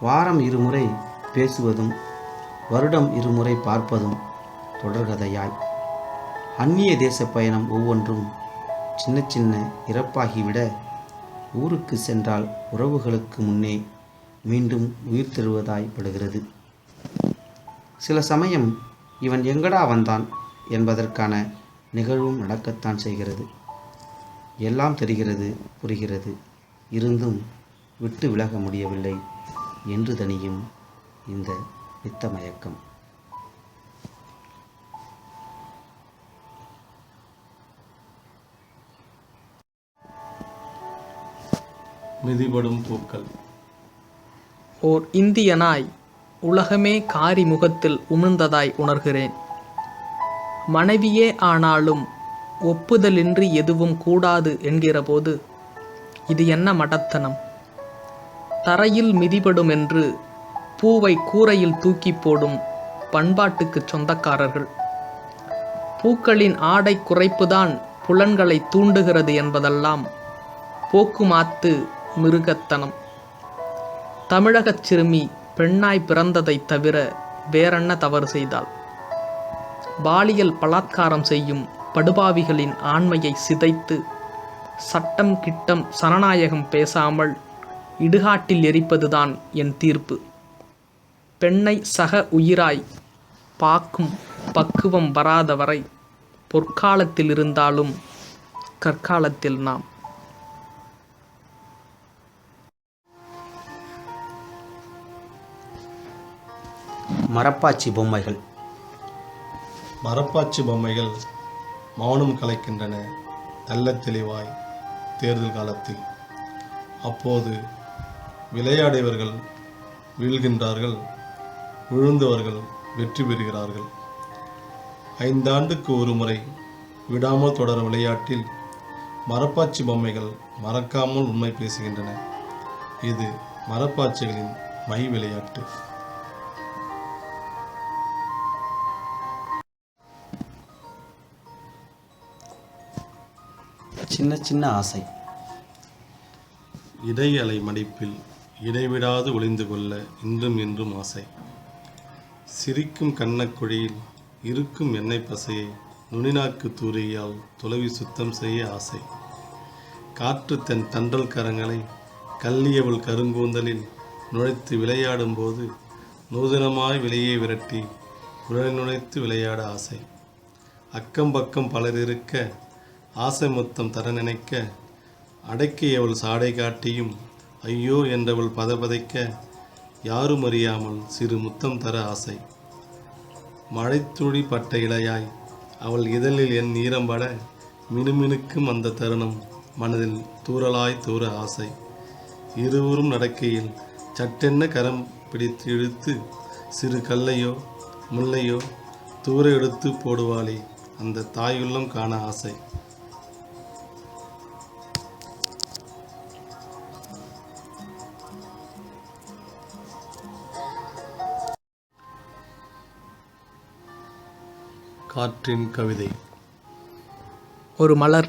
வாரம் இருமுறை பேசுவதும் வருடம் இருமுறை பார்ப்பதும் தொடர்கதையாய். அந்நிய தேச பயணம் ஒவ்வொன்றும் சின்ன சின்ன இறப்பாகிவிட, ஊருக்கு சென்றால் உறவுகளுக்கு முன்னே மீண்டும் உயிர் தருவதாய் படுகிறது. சில சமயம் இவன் எங்கடா வந்தான் என்பதற்கான நிகழ்வும் நடக்கத்தான் செய்கிறது. எல்லாம் தெரிகிறது, புரிகிறது, இருந்தும் விட்டு விலக முடியவில்லை என்று தனியும் இந்த நித்த மயக்கம். மிதிபடும் பூக்கள். ஓர் இந்தியனாய் உலகமே காரி முகத்தில் உமிழ்ந்ததாய் உணர்கிறேன். மனைவியே ஆனாலும் ஒப்புதலின்றி எதுவும் கூடாது என்கிறபோது இது என்ன மடத்தனம்? தரையில் மிதிபடும் என்று பூவை கூரையில் தூக்கி போடும் பண்பாட்டுக்கு சொந்தக்காரர்கள். பூக்களின் ஆடை குறைப்புதான் புலன்களை தூண்டுகிறது என்பதெல்லாம் போக்குமாத்து மிருகத்தனம். தமிழகச் சிறுமி பெண்ணாய் பிறந்ததைத் தவிர வேறென்ன தவறு செய்தாள்? பாலியல் பலாத்காரம் செய்யும் படுபாவிகளின் ஆண்மையை சிதைத்து சட்டம் கிட்டம் சனநாயகம் பேசாமல் இடுகாட்டில் எரிப்பதுதான் என் தீர்ப்பு. பெண்ணை சக உயிராய் பாக்கும் பக்குவம் வராதவரை பொற்காலத்தில் இருந்தாலும் கற்காலத்தில் நாம். மரப்பாச்சி பொம்மைகள். மரப்பாச்சி பொம்மைகள் மௌனம் கலைக்கின்றன தெள்ளத் தெளிவாய் தேர்தல் காலத்தில். அப்போது விளையாடியவர்கள் வீழ்கின்றார்கள், விழுந்தவர்கள் வெற்றி பெறுகிறார்கள். 5 ஆண்டுக்கு ஒரு முறை விடாமல் தொடரும் விளையாட்டில் மரப்பாச்சி பொம்மைகள் மறக்காமல் உண்மை பேசுகின்றன. இது மரப்பாச்சிகளின் மை விளையாட்டு. சின்ன சின்ன ஆசை. இடை அலை மடிப்பில் இடைவிடாது ஒளிந்து கொள்ள இன்றும் என்றும் ஆசை. சிரிக்கும் கன்னக்குழியில் இருக்கும் எண்ணெய் பசையை நுனிநாக்கு தூரியால் துளவி சுத்தம் செய்ய ஆசை. காற்று தன் தண்டல் கரங்களை கல்லியவள் கருங்கூந்தலில் நுழைத்து விளையாடும் போது நூதனமாய் விலையை விரட்டி உடலை நுழைத்து விளையாட ஆசை. அக்கம் பக்கம் பலர் இருக்க ஆசை மொத்தம் தர நினைக்க அடக்கியவள் சாடை காட்டியும் ஐயோ என்றவள் பதபதைக்க யாரும் அறியாமல் சிறு முத்தம் தர ஆசை. மழைத்துளி பட்ட இலையாய் அவள் இதழில் என் நீரம்பட மினுமினுக்கும் அந்த தருணம் மனதில் தூறலாய் தூர ஆசை. இருவரும் நடக்கையில் சட்டென்ன கரம் பிடித்து இழுத்து சிறு கல்லையோ முல்லையோ தூர எடுத்து போடுவாளே அந்த தாயுள்ளம் காண ஆசை. காற்றின் கவிதை. ஒரு மலர்,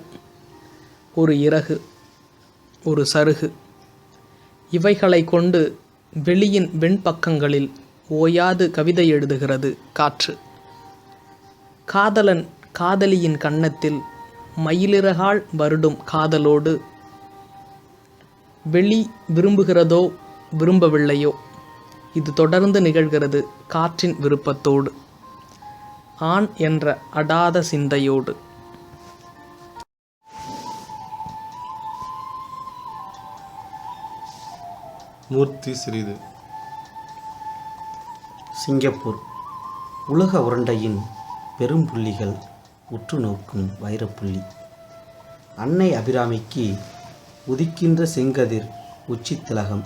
ஒரு இறகு, ஒரு சருகு, இவைகளை கொண்டு வெளியின் வெண்பக்கங்களில் ஓயாது கவிதை எழுதுகிறது காற்று. காதலன் காதலியின் கன்னத்தில் மயிலிறகால் வருடும் காதலோடு வெளி விரும்புகிறதோ விரும்பவில்லையோ இது தொடர்ந்து நிகழ்கிறது காற்றின் விருப்பத்தோடு, ஆண் என்ற அடாத சிந்தையோடு. மூர்த்தி சிறிது. சிங்கப்பூர். உலக உருண்டையின் பெரும் புள்ளிகள் உற்று நோக்கும் வைரப்புள்ளி. அன்னை அபிராமிக்கு உதிக்கின்ற செங்கதிர் உச்சி திலகம்.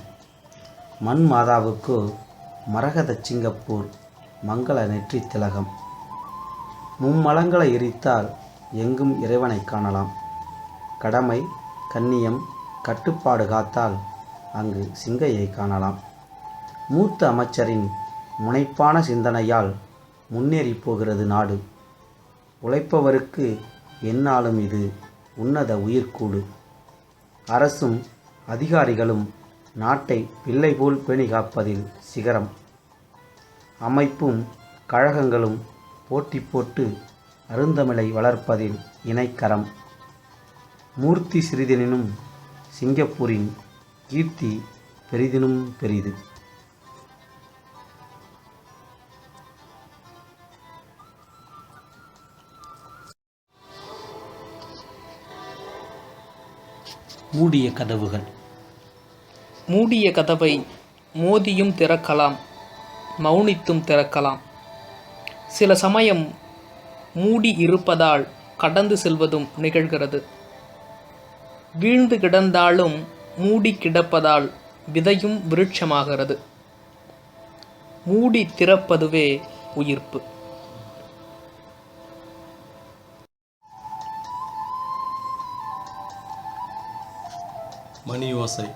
மண் மாதாவுக்கோ மரகத சிங்கப்பூர் மங்கள நெற்றி திலகம். மும்மலங்களை எரித்தால் எங்கும் இறைவனை காணலாம். கடமை கண்ணியம் கட்டுப்பாடு காத்தால் அங்கு சிங்கையை காணலாம். மூத்த அமைச்சரின் முனைப்பான சிந்தனையால் முன்னேறி போகிறது நாடு. உழைப்பவருக்கு எந்நாளும் இது உன்னத உயிர்கூடு. அரசும் அதிகாரிகளும் நாட்டை பிள்ளை போல் பேணி காப்பதில் சிகரம். அமைப்பும் கழகங்களும் போட்டி போட்டு அருந்தமிழை வளர்ப்பதில் இணைக்கரம். மூர்த்தி சிறிதெனினும் சிங்கப்பூரின் கீர்த்தி பெரிதினும் பெரிது. மூடிய கதவுகள். மூடிய கதவை மோதியும் திறக்கலாம், மௌனித்தும் திறக்கலாம். சில சமயம் மூடி இருப்பதால் கடந்து செல்வதும் நிகழ்கிறது. வீழ்ந்து கிடந்தாலும் மூடி கிடப்பதால் விதையும் விருட்சமாகிறது. மூடி திறப்பதுவே உயிர்ப்பு. மணி ஓசை.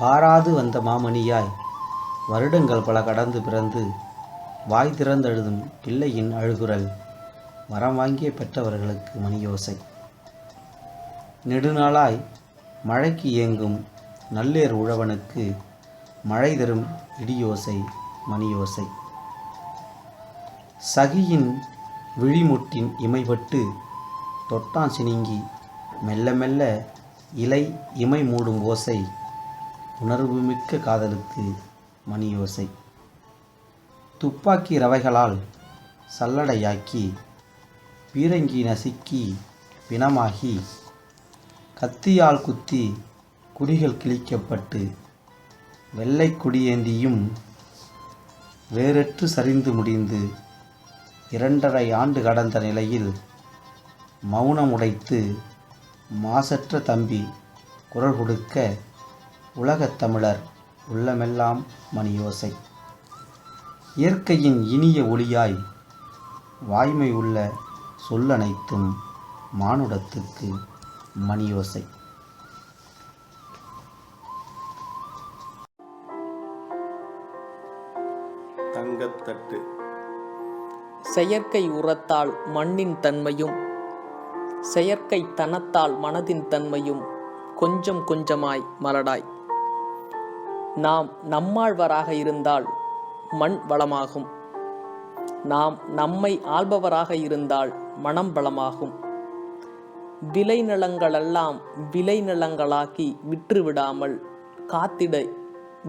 வாராது வந்த மாமணியாய் வருடங்கள் பல கடந்து பிறந்து வாய் திறந்தெழுதும் பிள்ளையின் அழுகுரல் வரம் வாங்கிய பெற்றவர்களுக்கு மணியோசை. நெடுநாளாய் மழைக்கு ஏங்கும் நல்லேர் உழவனுக்கு மழை தரும் இடியோசை மணியோசை. சகியின் விழிமுட்டின் இமைப்பட்டு தொட்டான் சினிங்கி மெல்ல மெல்ல இலை இமை மூடும் ஓசை உணர்வுமிக்க காதலுக்கு மணியோசை. துப்பாக்கி ரவைகளால் சல்லடையாக்கி பீரங்கி நசுக்கி பிணமாகி கத்தியால் குத்தி குடிகள் கிழிக்கப்பட்டு வெள்ளை கொடியேந்தியும் வேறற்று சரிந்து முடிந்து 2.5 ஆண்டு கடந்த நிலையில் மௌனம் உடைத்து மாசற்ற தம்பி குரல் கொடுக்க உலகத் தமிழர் உள்ளமெல்லாம் மணியோசை. இயற்கையின் இனிய ஒளியாய் வாய்மை உள்ள சொல்லனைத்தும் மானுடத்துக்கு மணியோசை. தங்கத்தட்டு. செயற்கை உரத்தால் மண்ணின் தன்மையும் செயற்கை தனத்தால் மனதின் தன்மையும் கொஞ்சம் கொஞ்சமாய் மலடாய். நாம் நம்மாழ்வராக இருந்தால் மண் வளமாகும். நாம் நம்மை ஆள்பவராக இருந்தால் மனம் வளமாகும். விளைநிலங்களெல்லாம் விளைநிலங்களாக்கி விற்றுவிடாமல் காத்திட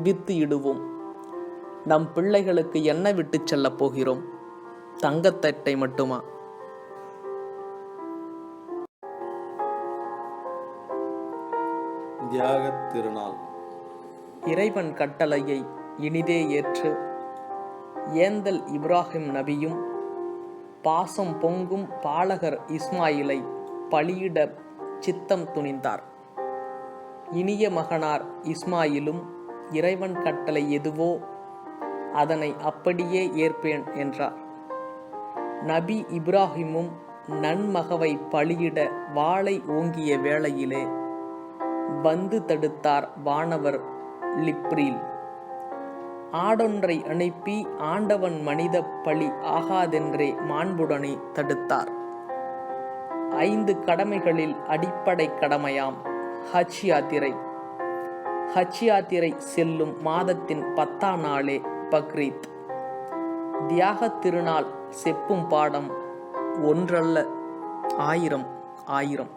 வித்து இடுவோம். நம் பிள்ளைகளுக்கு என்ன விட்டு செல்லப் போகிறோம்? தங்கத்தட்டை மட்டுமா? தியாகத் திருநாள். இறைவன் கட்டளையை இனிதே ஏற்று ஏந்தல் இப்ராஹிம் நபியும் பாசம் பொங்கும் பாலகர் இஸ்மாயிலை பலியிட சித்தம் துணிந்தார். இனிய மகனார் இஸ்மாயிலும் இறைவன் கட்டளை எதுவோ அதனை அப்படியே ஏற்பேன் என்றார். நபி இப்ராஹிமும் நன்மகவை பலியிட வாளை ஓங்கிய வேளையிலே வந்து தடுத்தார் வானவர் லிப்ரீல். ஆடொன்றை அனுப்பி ஆண்டவன் மனித பலி ஆகாதென்றே மாண்புடனே தடுத்தார். 5 கடமைகளில் அடிப்படை கடமையாம் ஹஜ் யாத்திரை. ஹஜ் யாத்திரை செல்லும் மாதத்தின் 10ஆம் நாளே பக்ரீத். தியாகத் திருநாள் செப்பும் பாடம் ஒன்றல்ல 1000.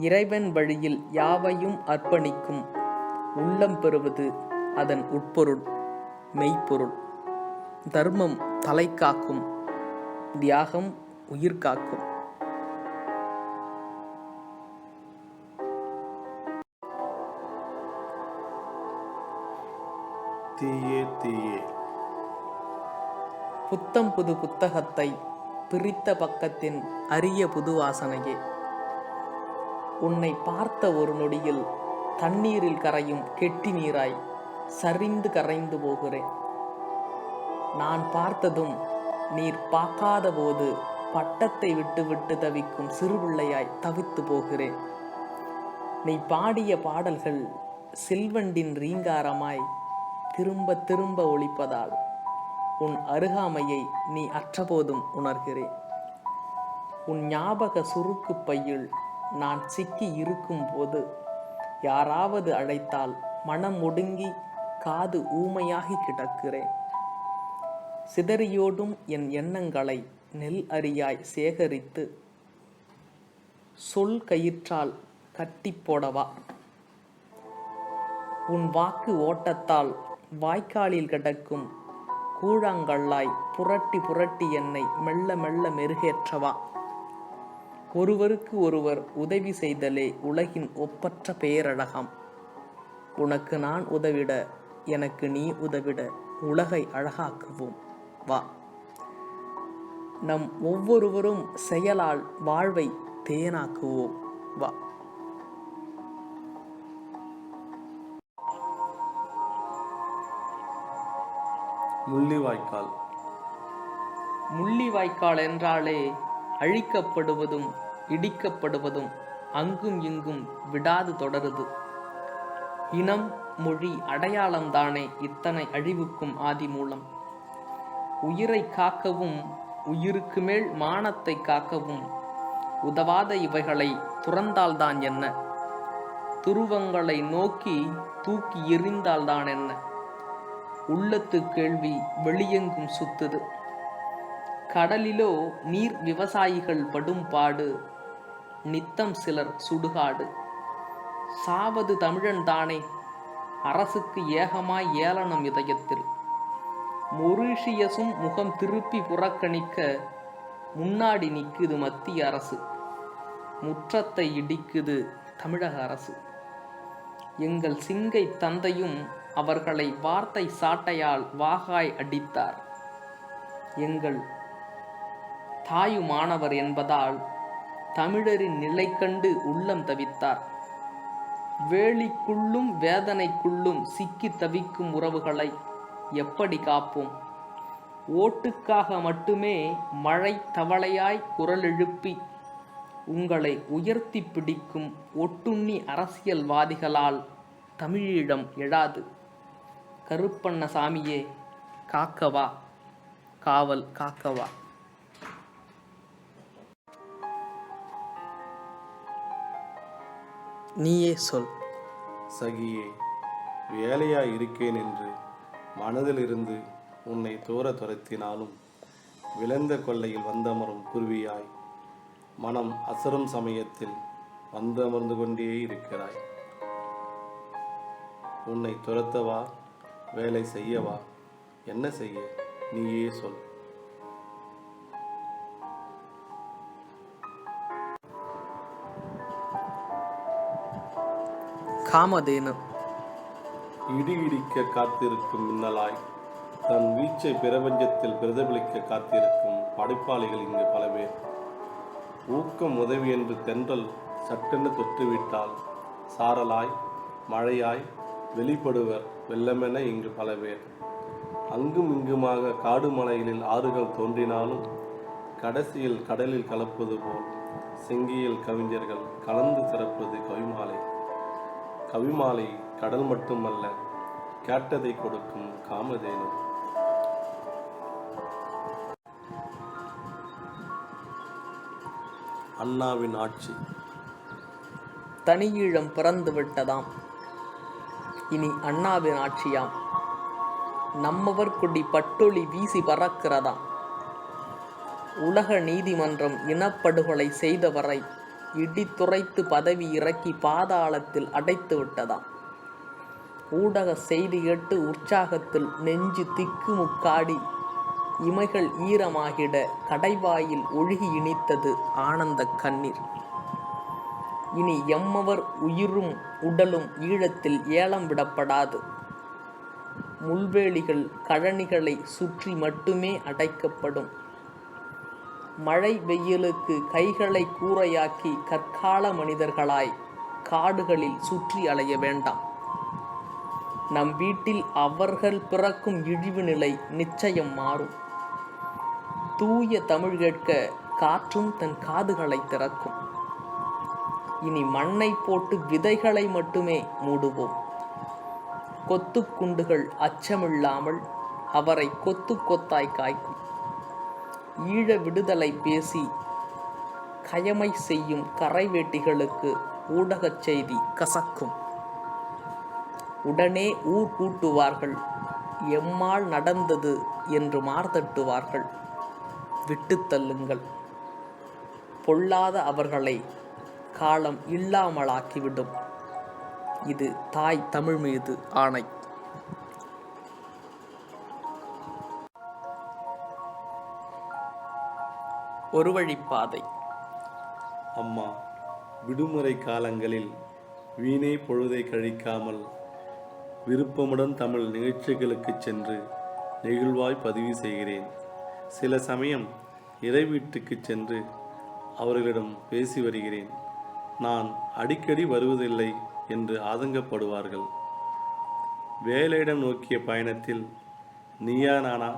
இறைவன் வழியில் யாவையும் அர்ப்பணிக்கும் உள்ளம் பெறுவது அதன் உட்பொருள் மெய்ப்பொருள். தர்மம் தலை காக்கும், தியாகம் உயிர் காக்கும். தீயே தீயே. புத்தம் புது புத்தகத்தை பிரித்த பக்கத்தின் அரிய புது வாசனையே. உன்னை பார்த்த ஒரு நொடியில் தண்ணீரில் கரையும் கெட்டி நீராய் சரிந்து கரைந்து போகிறேன். நான் பார்த்ததும் நீர் பார்க்காத போது பட்டத்தை விட்டு விட்டு தவிக்கும் சிறுபிள்ளையாய் தவித்து போகிறேன். நீ பாடிய பாடல்கள் செல்வண்டின் ரீங்காரமாய் திரும்ப திரும்ப ஒலிப்பதால் உன் அருகாமையை நீ அற்றபோதும் உணர்கிறேன். உன் ஞாபக சுருக்கு பையில் நான் சிக்கி இருக்கும் போது யாராவது அழைத்தால் மனம் ஒடுங்கி காது ஊமையாகி கிடக்கிறேன். சிதறியோடும் என் எண்ணங்களை நெல் அரியாய் சேகரித்து சொல் கயிற்றால் கட்டி போடவா? உன் வாக்கு ஓட்டத்தால் வாய்க்காலில் கிடக்கும் கூழாங்கல்லாய் புரட்டி புரட்டி என்னை மெல்ல மெல்ல மெருகேற்றவா? ஒருவருக்கு ஒருவர் உதவி செய்தலே உலகின் ஒப்பற்ற பேரழகாம். உனக்கு நான் உதவிட, எனக்கு நீ உதவிட, உலகை அழகாக்குவோம் வா. நம் ஒவ்வொருவரும் செயலால் வாழ்வை தேனாக்குவோம் வா. முள்ளிவாய்க்கால். முள்ளிவாய்க்கால் என்றாலே அழிக்கப்படுவதும் இடிக்கப்படுவதும் அங்கும் இங்கும் விடாது தொடருது. இனம் மொழி அடையாளம்தானே இத்தனை அழிவுக்கும் ஆதி மூலம். உயிரை காக்கவும் உயிருக்கு மேல் மானத்தை காக்கவும் உதவாத இவைகளை துறந்தால்தான் என்ன? துருவங்களை நோக்கி தூக்கி எறிந்தால்தான் என்ன? உள்ளத்து கேள்வி வெளியெங்கும் சுத்துது. கடலிலோ நீர் விவசாயிகள் படும் பாடு, நித்தம் சிலர் சுடுகாடு. சாவது தமிழன் தானே, அரசுக்கு ஏகமாய் ஏளனம் இதயத்தில். மொரீஷியஸும் முகம் திருப்பி புறக்கணிக்க முன்னாடி நிற்குது மத்திய அரசு. முற்றத்தை இடிக்குது தமிழக அரசு. எங்கள் சிங்கை தந்தையும் அவர்களை வார்த்தை சாட்டையால் வாகாய் அடித்தார். எங்கள் தாயுமானவர் என்பதால் தமிழரின் நிலை கண்டு உள்ளம் தவித்தார். வேலிக்குள்ளும் வேதனைக்குள்ளும் சிக்கி தவிக்கும் உறவுகளை எப்படி காப்போம்? ஓட்டுக்காக மட்டுமே மழை தவளையாய் குரல் எழுப்பி உங்களை உயர்த்தி பிடிக்கும் ஒட்டுண்ணி அரசியல்வாதிகளால் தமிழீழம் எழாது. கருப்பண்ணசாமியே, காக்கவா, காவல் காக்கவா. நீயே சொல். சகியே, வேலையாய் இருக்கேன் என்று மனதிலிருந்து உன்னை தூர துரத்தினாலும் விளைந்த கொல்லையில் வந்தமரும் குருவியாய் மனம் அசரும் சமயத்தில் வந்தமர்ந்து கொண்டே இருக்கிறாய். உன்னை துரத்தவா, வேலை செய்யவா, என்ன செய்ய? நீயே சொல். காமதேனு. இடி இடிக்க காத்திருக்கும் மின்னலாய் தன் வீச்சை பிரபஞ்சத்தில் பிரதிபலிக்க காத்திருக்கும் படைப்பாளிகள் இங்கு பல பேர். ஊக்கம் உதவி என்று தென்றல் சட்டென்று தொட்டுவிட்டால் சாரலாய் மழையாய் வெளிப்படுவர் வெள்ளமென இங்கு பல பேர். அங்கும் இங்குமாக காடு மலைகளில் ஆறுகள் தோன்றினாலும் கடைசியில் கடலில் கலப்பது போல் செங்கியல் கவிஞர்கள் கலந்து சிறப்பது கவிமாலை. கவிமாலை கடல் மட்டுமல்ல, கேட்டதை கொடுக்கும் காமதேனு. அண்ணாவின் ஆட்சி. தனியீழம் பிறந்து விட்டதாம், இனி அண்ணாவின் ஆட்சியாம். நம்மவர் கொடி பட்டொளி வீசி பறக்கிறதாம். உலக நீதிமன்றம் இனப்படுகொலை செய்தவரை இடித்துரைத்து பதவி இறக்கி பாதாளத்தில் அடைத்து விட்டதாம். ஊடக செய்தி கேட்டு உற்சாகத்தில் நெஞ்சு திக்குமுக்காடி இமைகள் ஈரமாகிட கடைவாயில் ஒழுகி இனித்தது ஆனந்த கண்ணீர். இனி எம்மவர் உயிரும் உடலும் ஈழத்தில் ஏலம் விடப்படாது. முள்வேலிகள் கழனிகளை சுற்றி மட்டுமே அடைக்கப்படும். மழை வெயிலுக்கு கைகளை கூரையாக்கி கற்கால மனிதர்களாய் காடுகளில் சுற்றி அலைய வேண்டாம். நம் வீட்டில் அவர்கள் பிறக்கும் இழிவு நிலை நிச்சயம் மாறும். தூய தமிழ் கேட்க காற்றும் தன் காதுகளை திறக்கும். இனி மண்ணை போட்டு விதைகளை மட்டுமே மூடுவோம். கொத்துக்குண்டுகள் அச்சமில்லாமல் அவரை கொத்து கொத்தாய் காய்க்கும். ஈழ விடுதலை பேசி கயமை செய்யும் கரைவேட்டிகளுக்கு ஊடகச் செய்தி கசக்கும். உடனே ஊர் கூட்டுவார்கள். எம்மால் நடந்தது என்று மார்தட்டுவார்கள். விட்டு தள்ளுங்கள். பொல்லாத அவர்களை காலம் இல்லாமலாக்கிவிடும். இது தாய் தமிழ் மீது ஆணை. ஒரு வழிப்பாதை. அம்மா, விடுமுறை காலங்களில் வீணே பொழுதை கழிக்காமல் விருப்பமுடன் தமிழ் நிகழ்ச்சிகளுக்கு சென்று நெகிழ்வாய் பதிவு செய்கிறேன். சில சமயம் இறை வீட்டுக்கு சென்று அவர்களிடம் பேசி வருகிறேன். நான் அடிக்கடி வருவதில்லை என்று ஆதங்கப்படுவார்கள். வேலையிடம் நோக்கிய பயணத்தில் நீயா நானா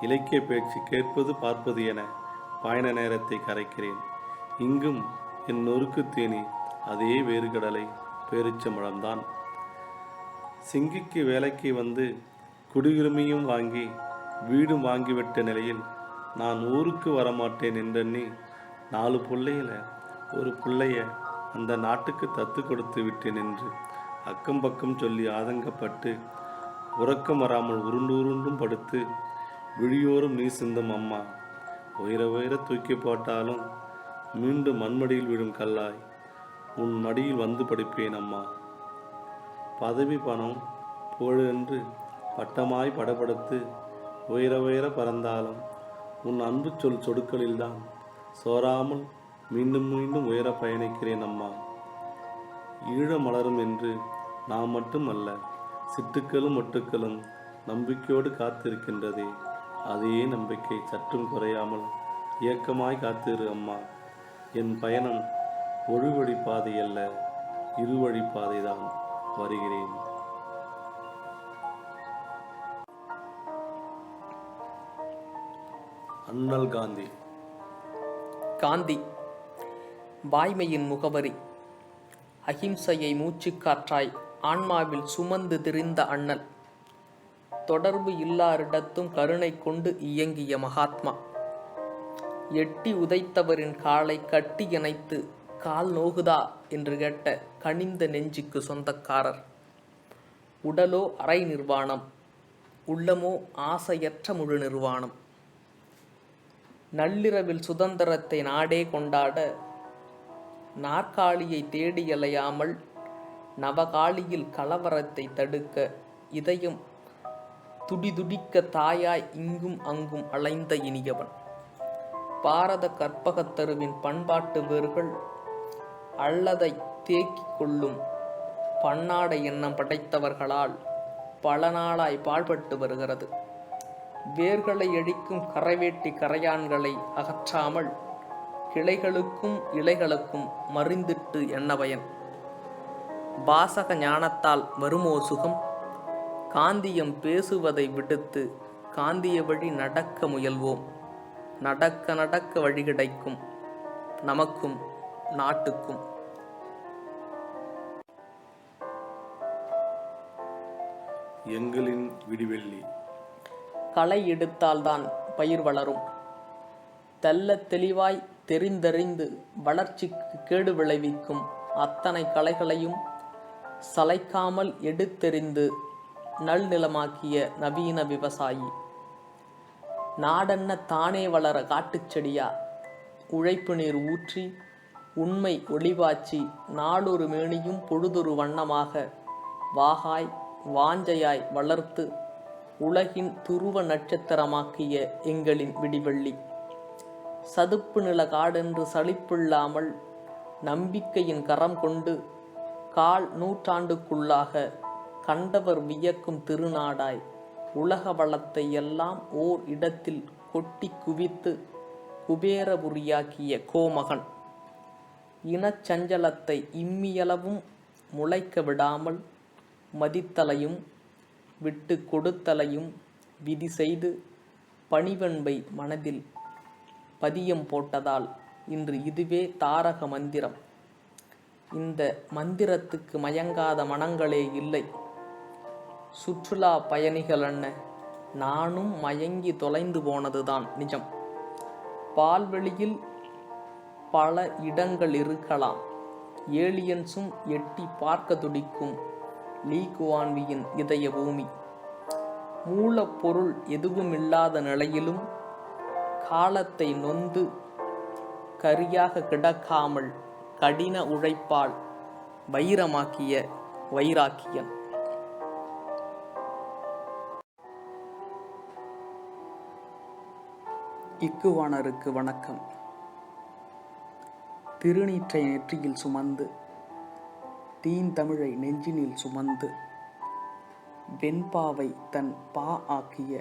இலக்கிய பேச்சு கேட்பது பார்ப்பது என பயண நேரத்தை கரைக்கிறேன். இங்கும் என் நொறுக்கு தேனி அதே வேறுகடலை பேரிச்சம்பழம்தான். சிங்கிக்கு வேலைக்கு வந்து குடியுரிமையும் வாங்கி வீடும் வாங்கிவிட்ட நிலையில் நான் ஊருக்கு வரமாட்டேன் என்றெண்ணி 4 பிள்ளையில ஒரு பிள்ளைய அந்த நாட்டுக்கு தத்து கொடுத்து விட்டேன் என்று அக்கம் பக்கம் சொல்லி ஆதங்கப்பட்டு உறக்கம் வராமல் உருண்டும் படுத்து விழியோரும் நீ சிந்தும் அம்மா, உயர தூக்கி போட்டாலும் மீண்டும் மண்மடியில் விழும் கல்லாய் உன் மடியில் வந்து படுப்பேன் அம்மா. பதவி பணம் புகழ் என்று பட்டமாய் படப்படுத்து உயர பறந்தாலும் உன் அன்பு சொல் சொடுக்களில்தான் சோராமல் மீண்டும் உயர பயணிக்கிறேன் அம்மா. ஈழ மலரும் என்று நாம் மட்டும் அல்ல, சிட்டுக்களும் மொட்டுக்களும் நம்பிக்கையோடு காத்திருக்கின்றதே, அதே நம்பிக்கை சற்றும் குறையாமல் இயக்கமாய் காத்திரு அம்மா. என் பயணம் ஒரு வழி பாதை அல்ல, இருவழி பாதைதான். வருகிறேன். அண்ணல் காந்தி. காந்தி வாய்மையின் முகவரி, அகிம்சையை மூச்சுக்காற்றாய் ஆன்மாவில் சுமந்து திரிந்த அண்ணல், தொடர்பு இல்லாரிடத்தும் கருணை கொண்டு இயங்கிய மகாத்மா, எட்டி உதைத்தவரின் காலை கட்டி இணைத்து கால் நோகுதா என்று கேட்ட கனிந்த நெஞ்சுக்கு சொந்தக்காரர், உடலோ அரை நிர்வாணம், உள்ளமோ ஆசையற்ற முழு நிர்வாணம். நள்ளிரவில் சுதந்திரத்தை நாடே கொண்டாட நாற்காலியை தேடி அலையாமல் நவகாலியில் கலவரத்தை தடுக்க இதயம் துடிதுடிக்க தாயாய் இங்கும் அங்கும் அலைந்த இனியவன். பாரத கற்பகத்தருவின் பண்பாட்டு வேர்கள் அல்லதை தேக்கிக் கொள்ளும் பன்னாட எண்ணம் படைத்தவர்களால் பல நாளாய் பாழ்பட்டு வருகிறது. வேர்களை எழிக்கும் கரைவேட்டி கரையான்களை அகற்றாமல் கிளைகளுக்கும் இலைகளுக்கும் மறிந்திட்டு என்ன பயன்? வாசக ஞானத்தால் வருமோ சுகம்? காந்தியம் பேசுவதை விடுத்து காந்திய வழி நடக்க முயல்வோம். நடக்க வழி கிடைக்கும் நமக்கும் நாட்டுக்கும். எங்களின் விடிவெள்ளி. களை எடுத்தால்தான் பயிர் வளரும். தெள்ளத் தெளிவாய் தெரிந்தறிந்து வளர்ச்சிக்கு கேடு விளைவிக்கும் அத்தனை களைகளையும் சளைக்காமல் எடுத்தெறிந்து நல்நிலமாக்கிய நவீன விவசாயி. நாடென்ன தானே வளர காட்டுச் செடியா? உழைப்பு நீர் ஊற்றி உண்மை ஒளிவாச்சி நாளொரு மேனியும் பொழுதொரு வண்ணமாக வாகாய் வாஞ்சையாய் வளர்த்து உலகின் துருவ நட்சத்திரமாக்கிய எங்களின் விடிவெள்ளி. சதுப்பு நில காடென்று சலிப்பில்லாமல் நம்பிக்கையின் கரம் கொண்டு கால் நூற்றாண்டுக்குள்ளாக கண்டவர் வியக்கும் திருநாடாய் உலக வளத்தை எல்லாம் ஓர் இடத்தில் கொட்டி குவித்து குபேரபுரியாக்கிய கோமகன். இனச்சஞ்சலத்தை இம்மியளவும் முளைக்க விடாமல் மதித்தலையும் விட்டு கொடுத்தலையும் விதி செய்து பணிவன்பை மனதில் பதியம் போட்டதால் இன்று இதுவே தாரக மந்திரம். இந்த மந்திரத்துக்கு மயங்காத மனங்களே இல்லை. சுற்றுலா பயணிகள் என்ன, நானும் மயங்கி தொலைந்து போனதுதான் நிஜம். பால்வெளியில் பல இடங்கள் இருக்கலாம். ஏலியன்ஸும் எட்டி பார்க்க துடிக்கும் லீ குவான்வியின் இதய பூமி. மூலப்பொருள் எதுவுமில்லாத நிலையிலும் காலத்தை நொந்து கரியாக கிடக்காமல் கடின உழைப்பால் வைரமாக்கிய வைராக்கியன். இக்குவானருக்கு வணக்கம். திருநீற்றை நெற்றியில் சுமந்து தீந்தமிழை நெஞ்சினில் சுமந்து வெண்பாவை தன் பா ஆக்கிய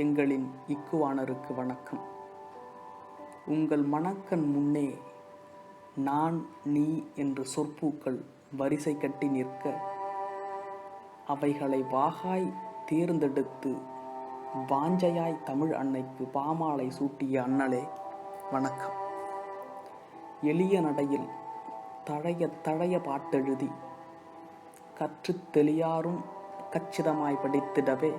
எங்களின் இக்குவானருக்கு வணக்கம். உங்கள் மணக்கண் முன்னே நான் நீ என்று சொற்பூக்கள் வரிசை கட்டி நிற்க அவைகளை வாகாய் தேர்ந்தெடுத்து வாஞ்சையாய் தமிழ் அன்னைக்கு பாமாலை சூட்டிய அண்ணலே வணக்கம். எளிய நடையில் தழைய பாட்டெழுதி கற்றுத் தெளியாரும் கச்சிதமாய் படித்திடவே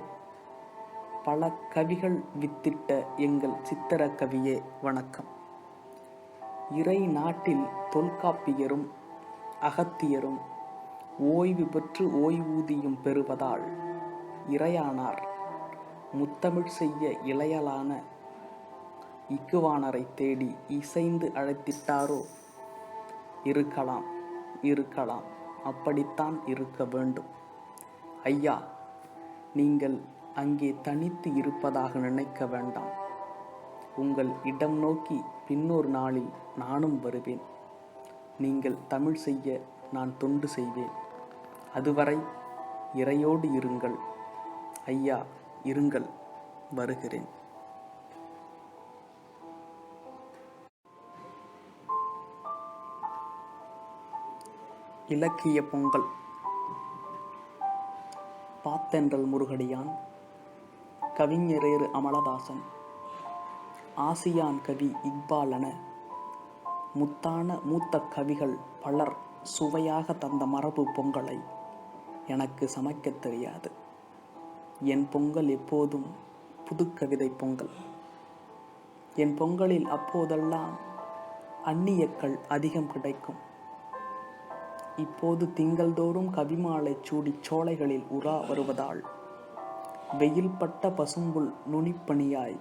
பல கவிகள் வித்திட்ட எங்கள் சித்திர கவியே வணக்கம். இறை நாட்டில் தொல்காப்பியரும் அகத்தியரும் ஓய்வு பெற்று ஓய்வூதியம் பெறுவதால் இறையானார் முத்தமிழ் செய்ய இளையலான இக்குவானரை தேடி இசைந்து அழைத்திட்டாரோ? இருக்கலாம், அப்படித்தான் இருக்க வேண்டும். ஐயா, நீங்கள் அங்கே தனித்து இருப்பதாக நினைக்க வேண்டாம். உங்கள் இடம் நோக்கி பின்னொரு நாளில் நானும் வருவேன். நீங்கள் தமிழ் செய்ய நான் தொண்டு செய்வேன். அதுவரை இறையோடு இருங்கள். ஐயா, இருங்கள், வருகிறேன். இலக்கிய பொங்கல். பாத்தென்றல் முருகடியான், கவிஞரேறு அமலதாசன், ஆசியான் கவி இக்பால் என முத்தான மூத்த கவிகள் பலர் சுவையாக தந்த மரபு பொங்கலை எனக்கு சமைக்க தெரியாது. என் பொங்கல் எப்போதும் புதுக்கவிதை பொங்கல். என் பொங்கலில் அப்போதெல்லாம் அந்நியக்கள் அதிகம் கிடைக்கும். இப்போது திங்கள்தோறும் கவிமாலை சூடி சோலைகளில் உலா வருவதால் வெயில் பட்ட பசும்புல் நுனிப்பணியாய்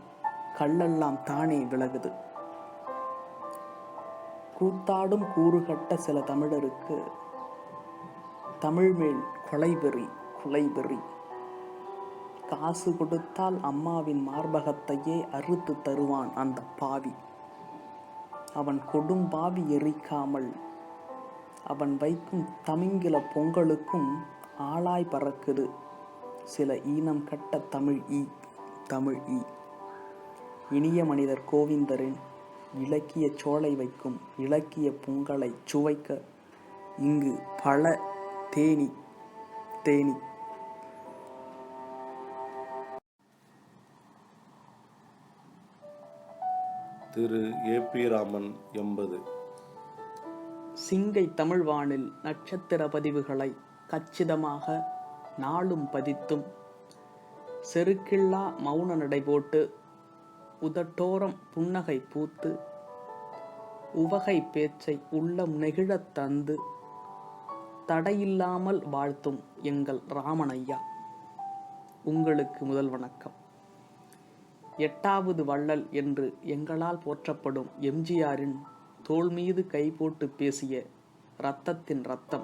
கல்லெல்லாம் தானே விலகுது. கூத்தாடும் கூறுகட்ட சில தமிழருக்கு தமிழ் மேல் குலைபெறி. காசு கொடுத்தால் அம்மாவின் மார்பகத்தையே அறுத்து தருவான் அந்த பாவி. அவன் கொடும் பாவி எரிக்காமல் அவன் வைக்கும் தமிங்கில பொங்கலுக்கும் ஆளாய் பறக்குது சில ஈனம் கட்ட தமிழ் ஈ. இனிய மனிதர் கோவிந்தரின் இலக்கிய சோலை வைக்கும் இலக்கிய பொங்கலை சுவைக்க இங்கு பல தேனி. திரு ஏ.பி. ராமன் 80. சிங்கை தமிழ்வானில் நட்சத்திர பதிவுகளை கச்சிதமாக நாளும் பதித்தும் செருக்கில்லா மௌன நடைபோட்டு உதட்டோரம் புன்னகை பூத்து உவகை பேச்சை உள்ளம் நெகிழத் தந்து தடையில்லாமல் வாழ்த்தும் எங்கள் ராமனையா, உங்களுக்கு முதல் வணக்கம். 8வது வள்ளல் என்று எங்களால் போற்றப்படும் எம்ஜிஆரின் தோள் மீது கை போட்டு பேசிய இரத்தத்தின் இரத்தம்,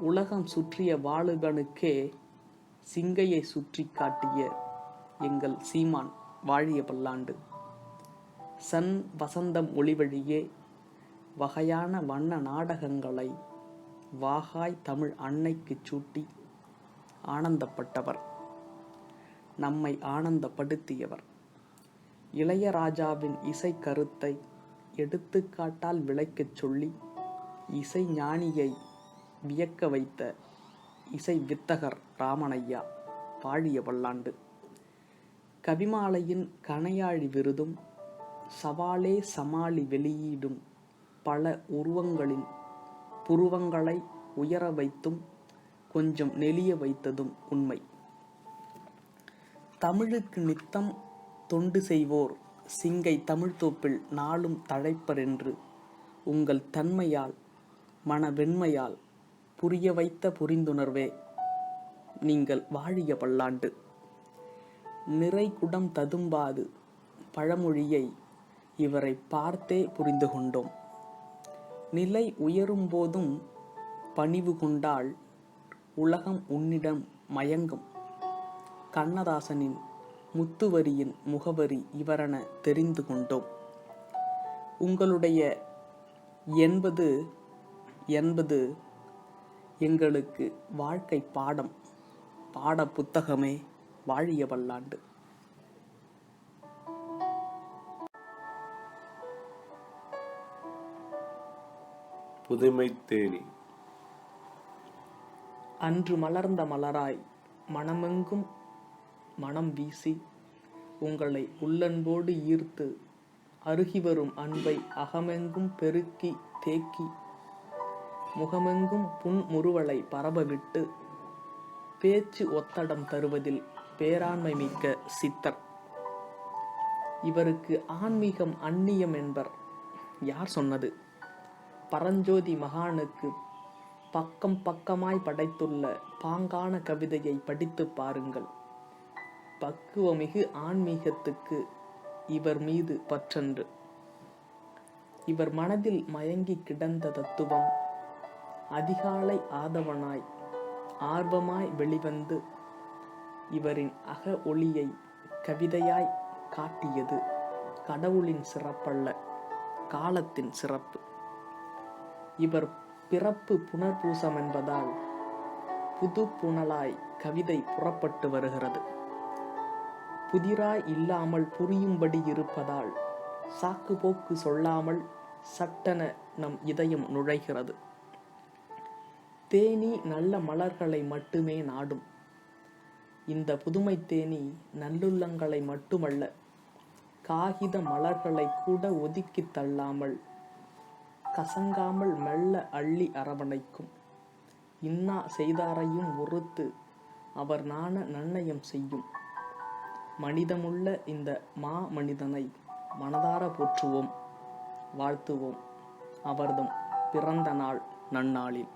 உலகம் சுற்றிய வாலிபனுக்கே சிங்கையை சுற்றி காட்டிய எங்கள் சீமான் வாழிய பல்லாண்டு. சன் வசந்தம் ஒளிவழியே வகையான வண்ண நாடகங்களை வாகாய் தமிழ் அன்னைக்கு சூட்டி ஆனந்தப்பட்டவர், நம்மை ஆனந்தப்படுத்தியவர். இளையராஜாவின் இசை கருத்தை எடுத்துக்காட்டால் விளக்கச் சொல்லி இசை ஞானியை வியக்க வைத்த இசை வித்தகர் ராமனையா வாழிய பல்லாண்டு. கவிமாலையின் கணையாழி விருதும் சவாலே சமாளி வெளியீடும் பல உருவங்களின் புருவங்களை உயர வைத்தும் கொஞ்சம் நெளிய வைத்ததும் உண்மை. தமிழுக்கு நித்தம் தொண்டு செய்வோர் சிங்கை தமிழ்த்தோப்பில் நாளும் தழைப்பர் என்று உங்கள் தன்மையால் மனவெண்மையால் புரிய வைத்த புரிந்துணர்வே நீங்கள் வாழிய பல்லாண்டு. நிறை குடம் ததும்பாது பழமொழியை இவரை பார்த்தே புரிந்து கொண்டோம். நிலை உயரும் போதும் பணிவு கொண்டால் உலகம் உன்னிடம் மயங்கும். கண்ணதாசனின் முத்துவரியின் முகவரி இவரென தெரிந்து கொண்டோம். உங்களுடைய 80 எங்களுக்கு வாழ்க்கை பாட புத்தகமே வாழிய பல்லாண்டு. புதுமை தேனி. அன்று மலர்ந்த மலராய் மனமெங்கும் மனம் வீசி உங்களை உள்ளன்போடு ஈர்த்து அருகி வரும் அன்பை அகமெங்கும் பெருக்கி தேக்கி முகமெங்கும் புன்முறுவலை பரபவிட்டு பேச்சு ஒத்தடம் தருவதில் பேராண்மை மிக்க சித்தர். இவருக்கு ஆன்மீகம் அந்நியம் என்பர். யார் சொன்னது? பரஞ்சோதி மகானுக்கு பக்கம் பக்கமாய் படைத்துள்ள பாங்கான கவிதையை படித்து பாருங்கள். பக்குவமிகு ஆன்மீகத்துக்கு இவர் மீது பற்றன்று. இவர் மனதில் மயங்கி கிடந்த தத்துவம் அதிகாலை ஆதவனாய் ஆர்வமாய் வெளிவந்து இவரின் அக ஒளியை கவிதையாய் காட்டியது கடவுளின் சிறப்பல்ல, காலத்தின் சிறப்பு. இவர் பிறப்பு புனர்பூசம் என்பதால் புது புனலாய் கவிதை புறப்பட்டு வருகிறது. புதிராய் இல்லாமல் புரியும்படி இருப்பதால் சாக்கு போக்கு சொல்லாமல் சட்டென நம் இதயம் நுழைகிறது. தேனி நல்ல மலர்களை மட்டுமே நாடும். இந்த புதுமை தேனி நல்லுள்ளங்களை மட்டுமல்ல, காகித மலர்களை கூட ஒதுக்கி தள்ளாமல் கசங்காமல் மெல்ல அள்ளி அரவணைக்கும். இன்னா செய்தாரையும் ஒருத்து அவர் நாண நன்னயம் செய்யும். மனிதமுள்ள இந்த மனிதனை மனதார போற்றுவோம், வாழ்த்துவோம் அவர்தம் பிறந்த நாள் நன்னாளில்.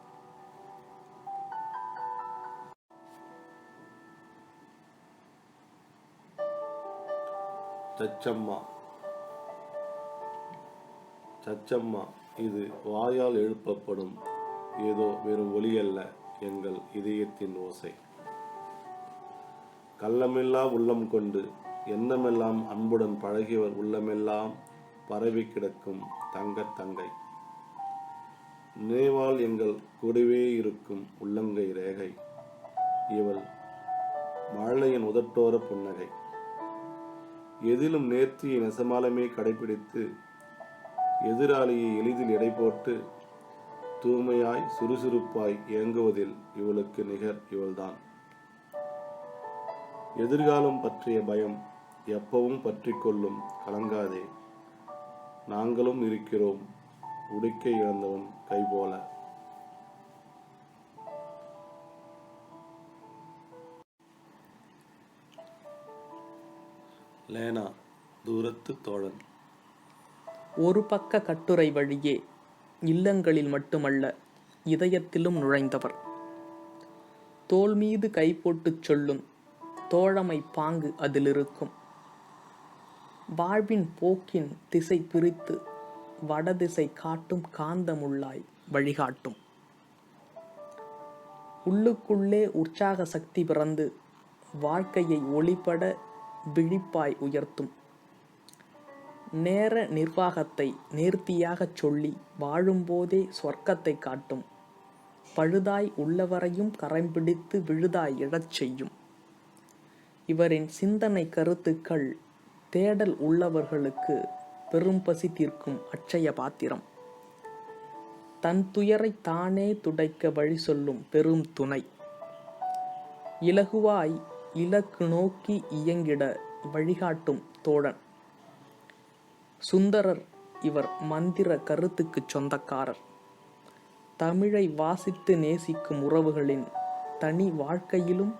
சச்சம்மா. சச்சம்மா, இது வாயால் எழுப்பப்படும் ஏதோ வெறும் ஒலி அல்ல, எங்கள் இதயத்தின் ஓசை. கள்ளமில்லா உள்ளம் கொண்டு எண்ணமெல்லாம் அன்புடன் பழகியவர் உள்ளமெல்லாம் பரவி கிடக்கும் தங்கத் தங்கை. நினைவால் எங்கள் கூடவே இருக்கும் உள்ளங்கை ரேகை. இவள் மழலையின் உதட்டோர புன்னகை. எதிலும் நேர்த்தியை நெசமாலமே கடைபிடித்து எதிராளியை எளிதில் எடை போட்டு தூய்மையாய் சுறுசுறுப்பாய் இயங்குவதில் இவளுக்கு நிகர் இவள்தான். எதிர்காலம் பற்றிய பயம் எப்பவும் பற்றி கொள்ளும், கலங்காதே, நாங்களும் இருக்கிறோம் உடுக்கை இழந்தவன் கைபோல. லேனா, தூரத்து தோழன். ஒரு பக்க கட்டுரை வழியே இல்லங்களில் மட்டுமல்ல இதயத்திலும் நுழைந்தவர். தோள் மீது கை போட்டுச் சொல்லும் தோழமை பாங்கு அதிலிருக்கும். வாழ்வின் போக்கின் திசை பிரித்து வடதிசை காட்டும் காந்தமுள்ளாய் வழிகாட்டும். உள்ளுக்குள்ளே உற்சாக சக்தி பிறந்து வாழ்க்கையை ஒளிபட விழிப்பாய் உயர்த்தும். நேர நிர்வாகத்தை நேர்த்தியாகச் சொல்லி வாழும்போதே சொர்க்கத்தை காட்டும். பழுதாய் உள்ளவரையும் கரைம்பிடித்து விழுதாய் எழச் செய்யும். இவரின் சிந்தனை கருத்துக்கள் தேடல் உள்ளவர்களுக்கு பெரும் பசி தீர்க்கும் அட்சய பாத்திரம். தன் துயரை தானே துடைக்க வழி சொல்லும் பெரும் துணை. இலகுவாய் இலக்கு நோக்கி இயங்கிட வழிகாட்டும் தோழன். சுந்தரர் இவர் மந்திர கருத்துக்கு சொந்தக்காரர். தமிழை வாசித்து நேசிக்கும் உறவுகளின் தனி வாழ்க்கையிலும்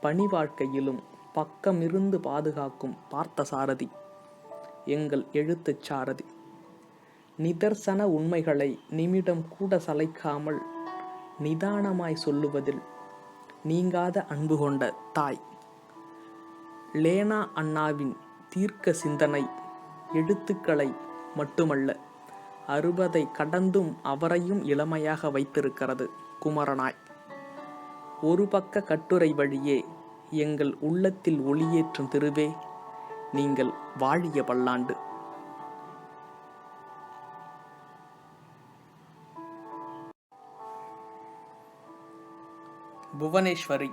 பணி வாழ்க்கையிலும் பக்கமிருந்து பாதுகாக்கும் பார்த்த சாரதி, எங்கள் எழுத்துச் சாரதி. நிதர்சன உண்மைகளை நிமிடம் கூட சளைக்காமல் நிதானமாய் சொல்லுவதில் நீங்காத அன்பு கொண்ட தாய். லேனா அண்ணாவின் தீர்க்க சிந்தனை எழுத்துக்களை மட்டுமல்ல 60 கடந்தும் அவரையும் இளமையாக வைத்திருக்கிறது குமரனாய். ஒரு பக்க கட்டுரை வழியே எங்கள் உள்ளத்தில் ஒளியேற்றும் திருவே, நீங்கள் வாழிய பல்லாண்டு. புவனேஸ்வரி.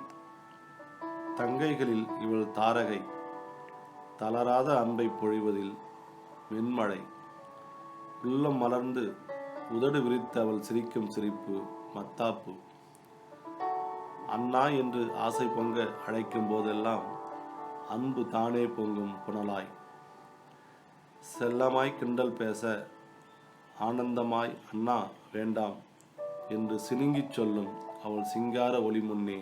தங்கைகளில் இவள் தாரகை. தளராத அன்பை பொழிவதில் வெண்மழை. உள்ளம் மலர்ந்து உதடு விரித்து அவள் சிரிக்கும் சிரிப்பு மத்தாப்பு. அண்ணா என்று ஆசை பொங்க அழைக்கும் போதெல்லாம் அன்பு தானே பொங்கும் புனலாய். செல்லமாய் கிண்டல் பேச ஆனந்தமாய் அண்ணா வேண்டாம் என்று சினுங்கிச் சொல்லும் அவள் சிங்கார ஒளி முன்னே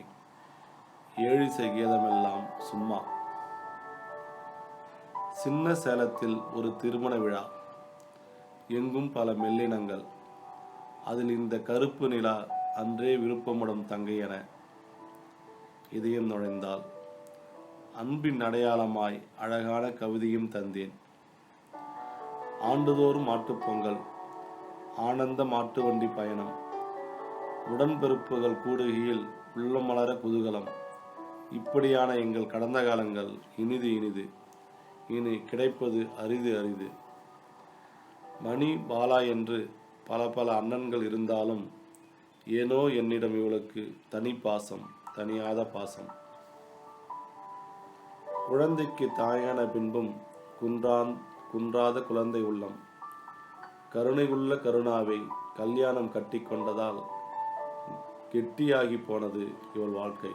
ஏழிசை கீதமெல்லாம் சும்மா. சின்ன சேலத்தில் ஒரு திருமண விழா, எங்கும் பல மெல்லினங்கள். அதில் இந்த கருப்பு நிலா அன்றே விருப்பமுடன் தங்கையென இதயம் நுழைந்தாள். அன்பின் அடையாளமாய் அழகான கவிதையும் தந்தேன். ஆண்டுதோறும் மாட்டுப்பொங்கல், ஆனந்த மாட்டு வண்டி பயணம், உடன்பிறப்புகள் கூடுகையில் உள்ளமலர குதூகலம். இப்படியான எங்கள் கடந்த காலங்கள் இனிது இனிது, இனி கிடைப்பது அரிது அரிது. மணி, பாலா என்று பல பல அண்ணன்கள் இருந்தாலும் ஏனோ என்னிடம் இவளுக்கு தனி பாசம், தனியாத பாசம். குழந்தைக்கு தாயான பின்பும் குன்றாத குழந்தை உள்ளம். கருணையுள்ள கருணாவை கல்யாணம் கட்டி கொண்டதால் கெட்டியாகி போனது இவள் வாழ்க்கை.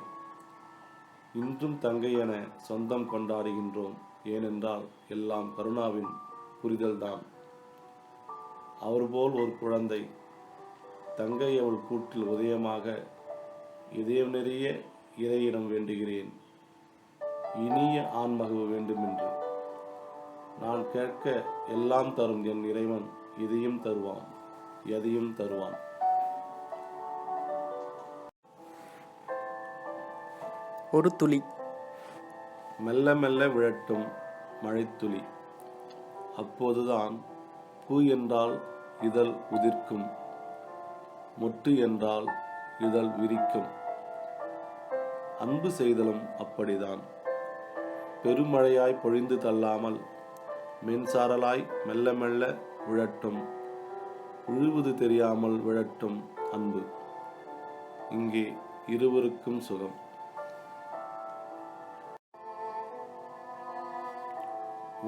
இன்றும் தங்கை என சொந்தம் கொண்டாடுகின்றோம். ஏனென்றால் எல்லாம் கருணாவின் புரிதல்தான். அவர் போல் ஒரு குழந்தை தங்கை அவள் கூட்டில் உதயமாக இதயம் நிறைய இறையிடம் வேண்டுகிறேன். இனிய ஆண்மகவு வேண்டுமென்று நான் கேட்க எல்லாம் தரும் என் இறைவன் இதையும் தருவான், எதையும் தருவான். ஒரு துளி. மெல்ல மெல்ல விழட்டும் மழைத்துளி. அப்போதுதான் பூ என்றால் இதழ் உதிர்க்கும், மொட்டு என்றால் இதழ் விரிக்கும். அன்பு செய்தலும் அப்படிதான். பெருமழையாய் பொழிந்து தள்ளாமல் மென்சாரலாய் மெல்ல மெல்ல விழட்டும். விழுவது தெரியாமல் விழட்டும் அன்பு. இங்கே இருவருக்கும் சுகம்.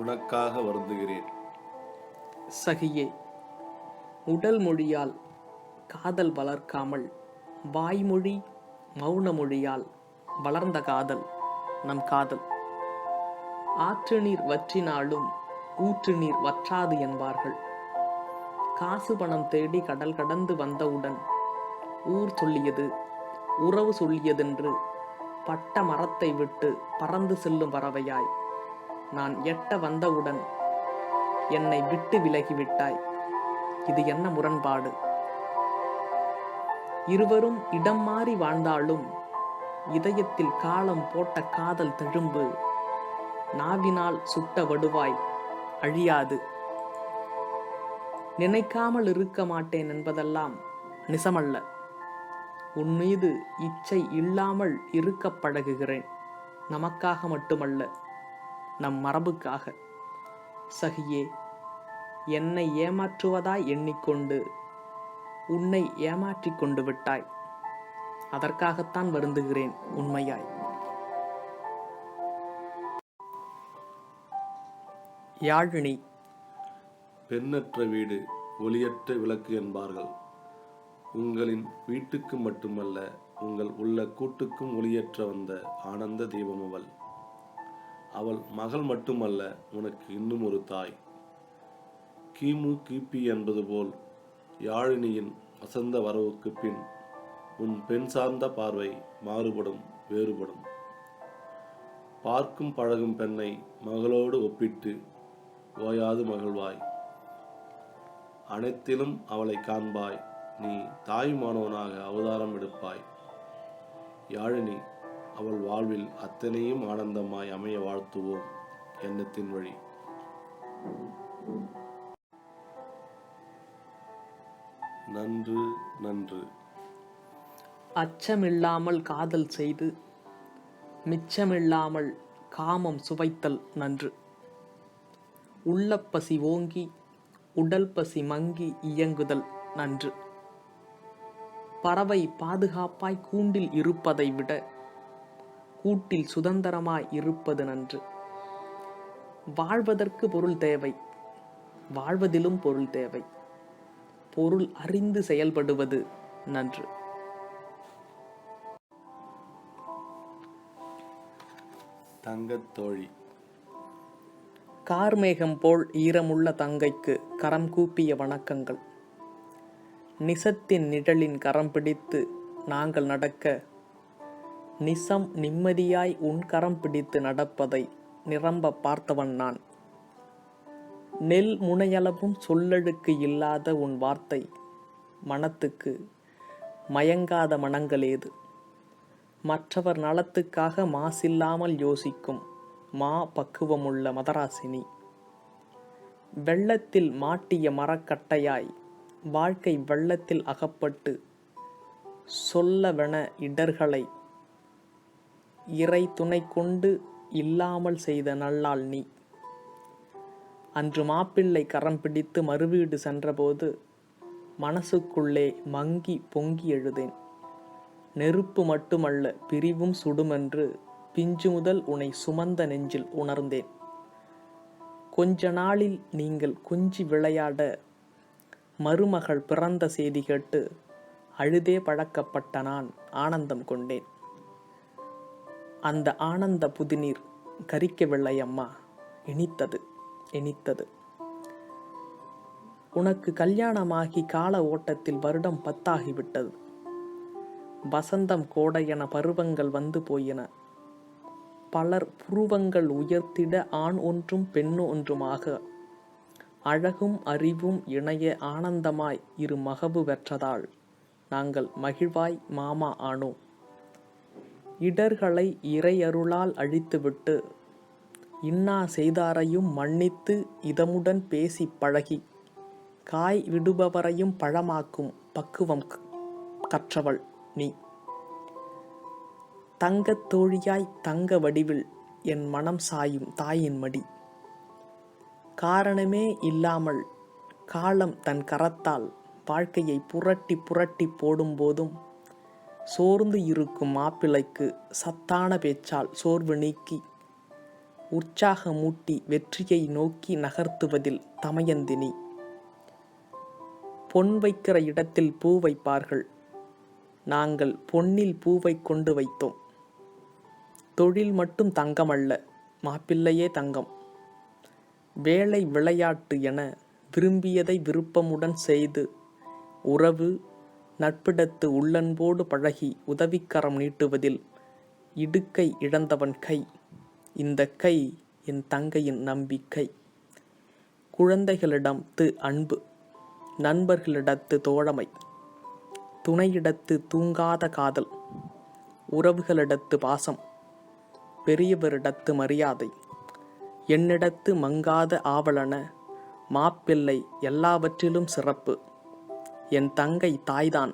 உனக்காக வருந்துகிறேன். சகியே, உடல் மொழியால் காதல் வளர்க்காமல் வாய்மொழி மௌன மொழியால் வளர்ந்த காதல் நம் காதல். ஆற்று நீர் வற்றினாலும் ஊற்று நீர் வற்றாது என்பார்கள். காசு பணம் தேடி கடல் கடந்து வந்தவுடன் ஊர் சொல்லியது, உறவு சொல்லியதென்று பட்ட மரத்தை விட்டு பறந்து செல்லும் பறவையாய் நான் எட்ட வந்தவுடன் என்னை விட்டு விலகிவிட்டாய். இது என்ன முரண்பாடு? இருவரும் இடம் மாறி வாழ்ந்தாலும் இதயத்தில் காலம் போட்ட காதல் தழும்பு நாவினால் சுட்ட வடுவாய் அழியாது. நினைக்காமல் இருக்க மாட்டேன் என்பதெல்லாம் நிசமல்ல. உன் மீது இச்சை இல்லாமல் இருக்க பழகுகிறேன். நமக்காக மட்டுமல்ல, நம் மரபுக்காக. சகியே, என்னை ஏமாற்றுவதாய் எண்ணிக்கொண்டு உன்னை ஏமாற்றிக் கொண்டு விட்டாய். அதற்காகத்தான் வருந்துகிறேன் உண்மையாய். யாழினி. பெண்ணற்ற வீடு ஒளியற்ற விளக்கு என்பார்கள். உங்களின் வீட்டுக்கு மட்டுமல்ல, உங்கள் உள்ள கூட்டுக்கும் ஒளியற்ற வந்த ஆனந்த தீபம் அவள். அவள் மகள் மட்டுமல்ல, உனக்கு இன்னும் ஒரு தாய். கிமு கிபி என்பது போல் யாழினியின் வசந்த வரவுக்கு பின் உன் பெண் சார்ந்த பார்வை மாறுபடும், வேறுபடும். பார்க்கும் பழகும் பெண்ணை மகளோடு ஒப்பிட்டு ஓயாது மகிழ்வாய். அனைத்திலும் அவளை காண்பாய். நீ தாயுமானவனாக அவதாரம் எடுப்பாய். யாழினி, அவள் வாழ்வில் அத்தனையும் ஆனந்தமாய் அமைய வாழ்த்துவோம் எண்ணத்தின் வழி. நன்று நன்று. அச்சமில்லாமல் காதல் செய்து மிச்சமில்லாமல் காமம் சுவைத்தல் நன்று. உள்ளப்பசி ஓங்கி உடல் பசி மங்கி இயங்குதல் நன்று. பறவை பாதுகாப்பாய் கூண்டில் இருப்பதை விட கூட்டில் சுதந்திரமாய் இருப்பது நன்று. வாழ்வதற்கு பொருள் தேவை, வாழ்வதிலும் பொருள் தேவை. பொருள் அறிந்து செயல்படுவது நன்று. தங்கத்தோழி. கார்மேகம் போல் ஈரமுள்ள தங்கைக்கு கரம் கூப்பிய வணக்கங்கள். நிசத்தின் நிழலின் கரம் பிடித்து நாங்கள் நடக்க நிசம் நிம்மதியாய் உன் கரம் பிடித்து நடப்பதை நிரம்ப பார்த்தவன் நான். நெல் முனையளவும் சொல்லழுக்கு இல்லாத உன் வார்த்தை மனத்துக்கு மயங்காத மனங்களேது. மற்றவர் நலத்துக்காக மாசில்லாமல் யோசிக்கும் பக்குவமுள்ள மதராசினி. வெள்ளத்தில் மாட்டிய மரக்கட்டையாய் வாழ்க்கை வெள்ளத்தில் அகப்பட்டு சொல்லவென இடர்களை இறை துணை கொண்டு இல்லாமல் செய்த நல்லாள் நீ. அன்று மாப்பிள்ளை கரம் பிடித்து மறுவீடு சென்றபோது மனசுக்குள்ளே மங்கி பொங்கி எழுதேன். நெருப்பு மட்டுமல்ல பிரிவும் சுடுமென்று பிஞ்சு முதல் உனை சுமந்த நெஞ்சில் உணர்ந்தேன். கொஞ்ச நாளில் நீங்கள் கொஞ்சி விளையாட மருமகள் பிறந்த செய்தி கேட்டு அழுதே பழக்கப்பட்ட நான் ஆனந்தம் கொண்டேன். அந்த ஆனந்த புதுநீர் கரிக்கவில்லை அம்மா, இனித்தது இனித்தது. உனக்கு கல்யாணமாகி கால ஓட்டத்தில் வருடம் 10 ஆகிவிட்டது. வசந்தம் கோடை என பருவங்கள் வந்து போயின. பலர் புருவங்கள் உயர்த்திட ஆண் ஒன்றும் பெண்ணு ஒன்றுமாக அழகும் அறிவும் இணைய ஆனந்தமாய் இரு மகவு பெற்றதால் நாங்கள் மகிழ்வாய் மாமா ஆனோம். இடர்களை இறையருளால் அழித்துவிட்டு இன்னா செய்தாரையும் மன்னித்து இதமுடன் பேசி பழகி காய் விடுபவரையும் பழமாக்கும் பக்குவம் கற்றவள் நீ. தங்கத் தோழியாய் தங்க வடிவில் என் மனம் சாயும் தாயின் மடி. காரணமே இல்லாமல் காலம் தன் கரத்தால் வாழ்க்கையை புரட்டி புரட்டி போடும்போதும் சோர்ந்து இருக்கும் மாப்பிள்ளைக்கு சத்தான பேச்சால் சோர்வு நீக்கி உற்சாகமூட்டி வெற்றியை நோக்கி நகர்த்துவதில் தமயந்தினி. பொன் வைக்கிற இடத்தில் பூ வைப்பார்கள். நாங்கள் பொன்னில் பூவை கொண்டு வைத்தோம். தொழில் மட்டும் தங்கமல்ல, மாப்பிள்ளையே தங்கம். வேலை விளையாட்டு என விரும்பியதை விருப்பமுடன் செய்து உறவு நட்பிடத்து உள்ளன்போடு பழகி உதவிக்கரம் நீட்டுவதில் இடுக்கை இழந்தவன் கை. இந்த கை என் தங்கையின் நம்பிக்கை. குழந்தைகளிடத்து அன்பு, நண்பர்களிடத்து தோழமை, துணையிடத்து தூங்காத காதல், உறவுகளிடத்து பாசம், பெரியவரிடத்து மரியாதை, என்னிடத்து மங்காத ஆவலன மாப்பிள்ளை எல்லாவற்றிலும் சிறப்பு. என் தங்கை தாய்தான்,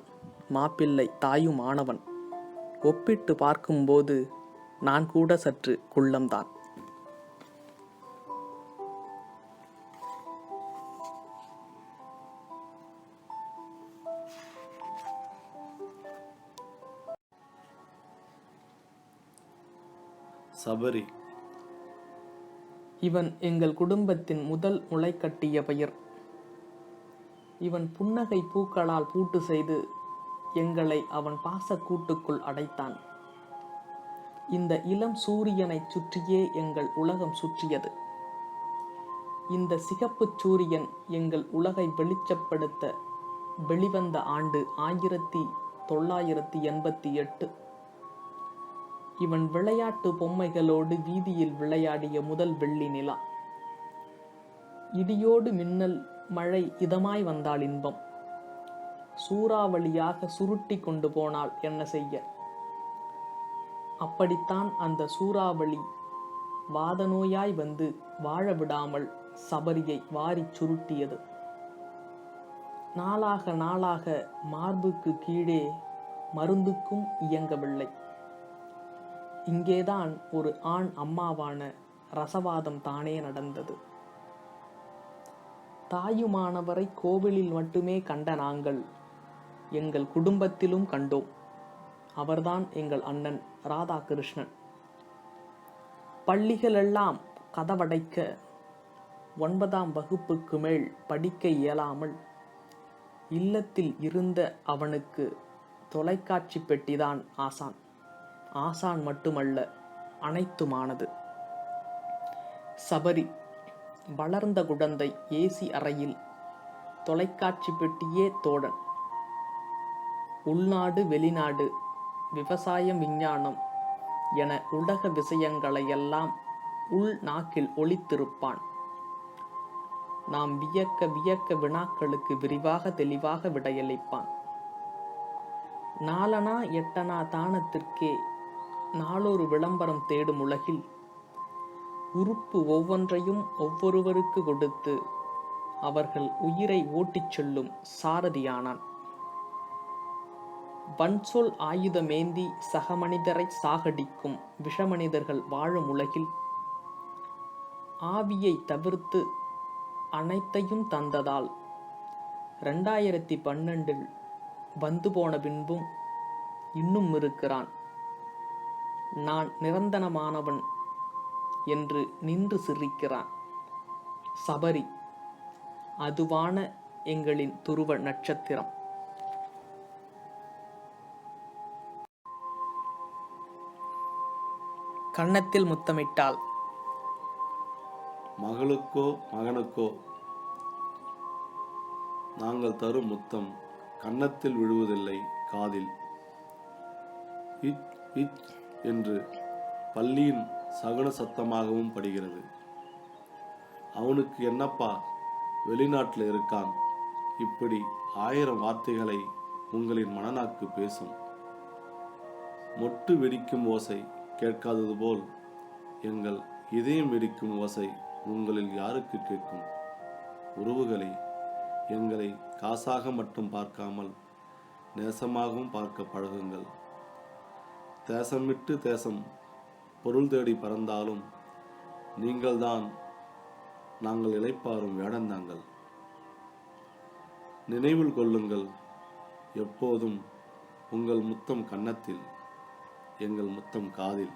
மாப்பிள்ளை தாயுமானவன். ஒப்பிட்டு பார்க்கும்போது நான் கூட சற்று குள்ளம்தான். சபரி. இவன் எங்கள் குடும்பத்தின் முதல் முளை கட்டிய பயிர். இவன் புன்னகை பூக்களால் பூட்டு செய்து எங்களை அவன் பாசக்கூட்டுக்குள் அடைத்தான். இந்த இளம் சூரியனை சுற்றியே எங்கள் உலகம் சுற்றியது. இந்த சிகப்பு சூரியன் எங்கள் உலகை வெளிச்சப்படுத்த வெளிவந்த ஆண்டு 1988. இவன் விளையாட்டு பொம்மைகளோடு வீதியில் விளையாடிய முதல் வெள்ளி நிலா. இடியோடு மின்னல் மழை இதமாய் வந்தால் இன்பம். சூறாவளியாக சுருட்டி கொண்டு போனால் என்ன செய்ய? அப்படித்தான் அந்த சூறாவளி வாதநோயாய் வந்து வாழ விடாமல் சபரியை வாரிச் சுருட்டியது. நாளாக நாளாக மார்புக்கு கீழே மருந்துக்கும் இயங்கவில்லை. இங்கேதான் ஒரு ஆண் அம்மாவான ரசவாதம் தானே நடந்தது. தாயுமானவரை கோவிலில் மட்டுமே கண்ட நாங்கள் எங்கள் குடும்பத்திலும் கண்டோம். அவர்தான் எங்கள் அண்ணன் ராதாகிருஷ்ணன். பள்ளிகளெல்லாம் கதவடைக்க 9ஆம் வகுப்புக்கு மேல் படிக்க இயலாமல் இல்லத்தில் இருந்த அவனுக்கு தொலைக்காட்சி பெட்டிதான் ஆசான். ஆசான் மட்டுமல்ல, அனைத்துமானது. சபரி வளர்ந்த குழந்தை. ஏசி அறையில் தொலைக்காட்சி பெட்டியே தோழன். உள்நாடு வெளிநாடு, விவசாயம், விஞ்ஞானம், என உலக விஷயங்களையெல்லாம் உள் நாக்கில் ஒளித்திருப்பான். நாம் வியக்க வியக்க வினாக்களுக்கு விரிவாக தெளிவாக விடையளிப்பான். நாலனா எட்டனா தானத்திற்கே நாளொரு விளம்பரம் தேடும் உலகில் உறுப்பு ஒவ்வொன்றையும் ஒவ்வொருவருக்கு கொடுத்து அவர்கள் உயிரை ஓட்டிச் செல்லும் சாரதியானான். வன்சொல் ஆயுதமேந்தி சகமனிதரை சாகடிக்கும் விஷமனிதர்கள் வாழும் உலகில் ஆவியை தவிர்த்து அனைத்தையும் தந்ததால் 2012 வந்து போன பின்பும் இன்னும் இருக்கிறான். நான் நிரந்தரமானவன் என்று நின்று சிரிக்கிறான். சபரி அதுவான எங்களின் துருவ நட்சத்திரம். கன்னத்தில் முத்தமிட்டாள். மகளுக்கோ மகனுக்கோ நாங்கள் தரும் முத்தம் கன்னத்தில் விழுவதில்லை, காதில். இச் இச் என்று பள்ளியின் சகுன சத்தமாகவும் படுகிறது. அவனுக்கு என்னப்பா, வெளிநாட்டில் இருக்கான். இப்படி 1000 வார்த்தைகளை உங்களின் மனநாக்கு பேசும். மொட்டு வெடிக்கும் ஓசை கேட்காதது போல் எங்கள் இதயம் வெடிக்கும் ஓசை உங்களில் யாருக்கு கேட்கும்? உறவுகளை, எங்களை காசாக மட்டும் பார்க்காமல் நேசமாகவும் பார்க்க பழகுங்கள். தேசம் விட்டு தேசம் பொருள் தேடி பறந்தாலும் நீங்கள்தான் நாங்கள் இளைப்பாறும் வேடந்தாங்கள். நினைவில் கொள்ளுங்கள், எப்போதும் உங்கள் முத்தம் கன்னத்தில், எங்கள் முத்தம் காதில்.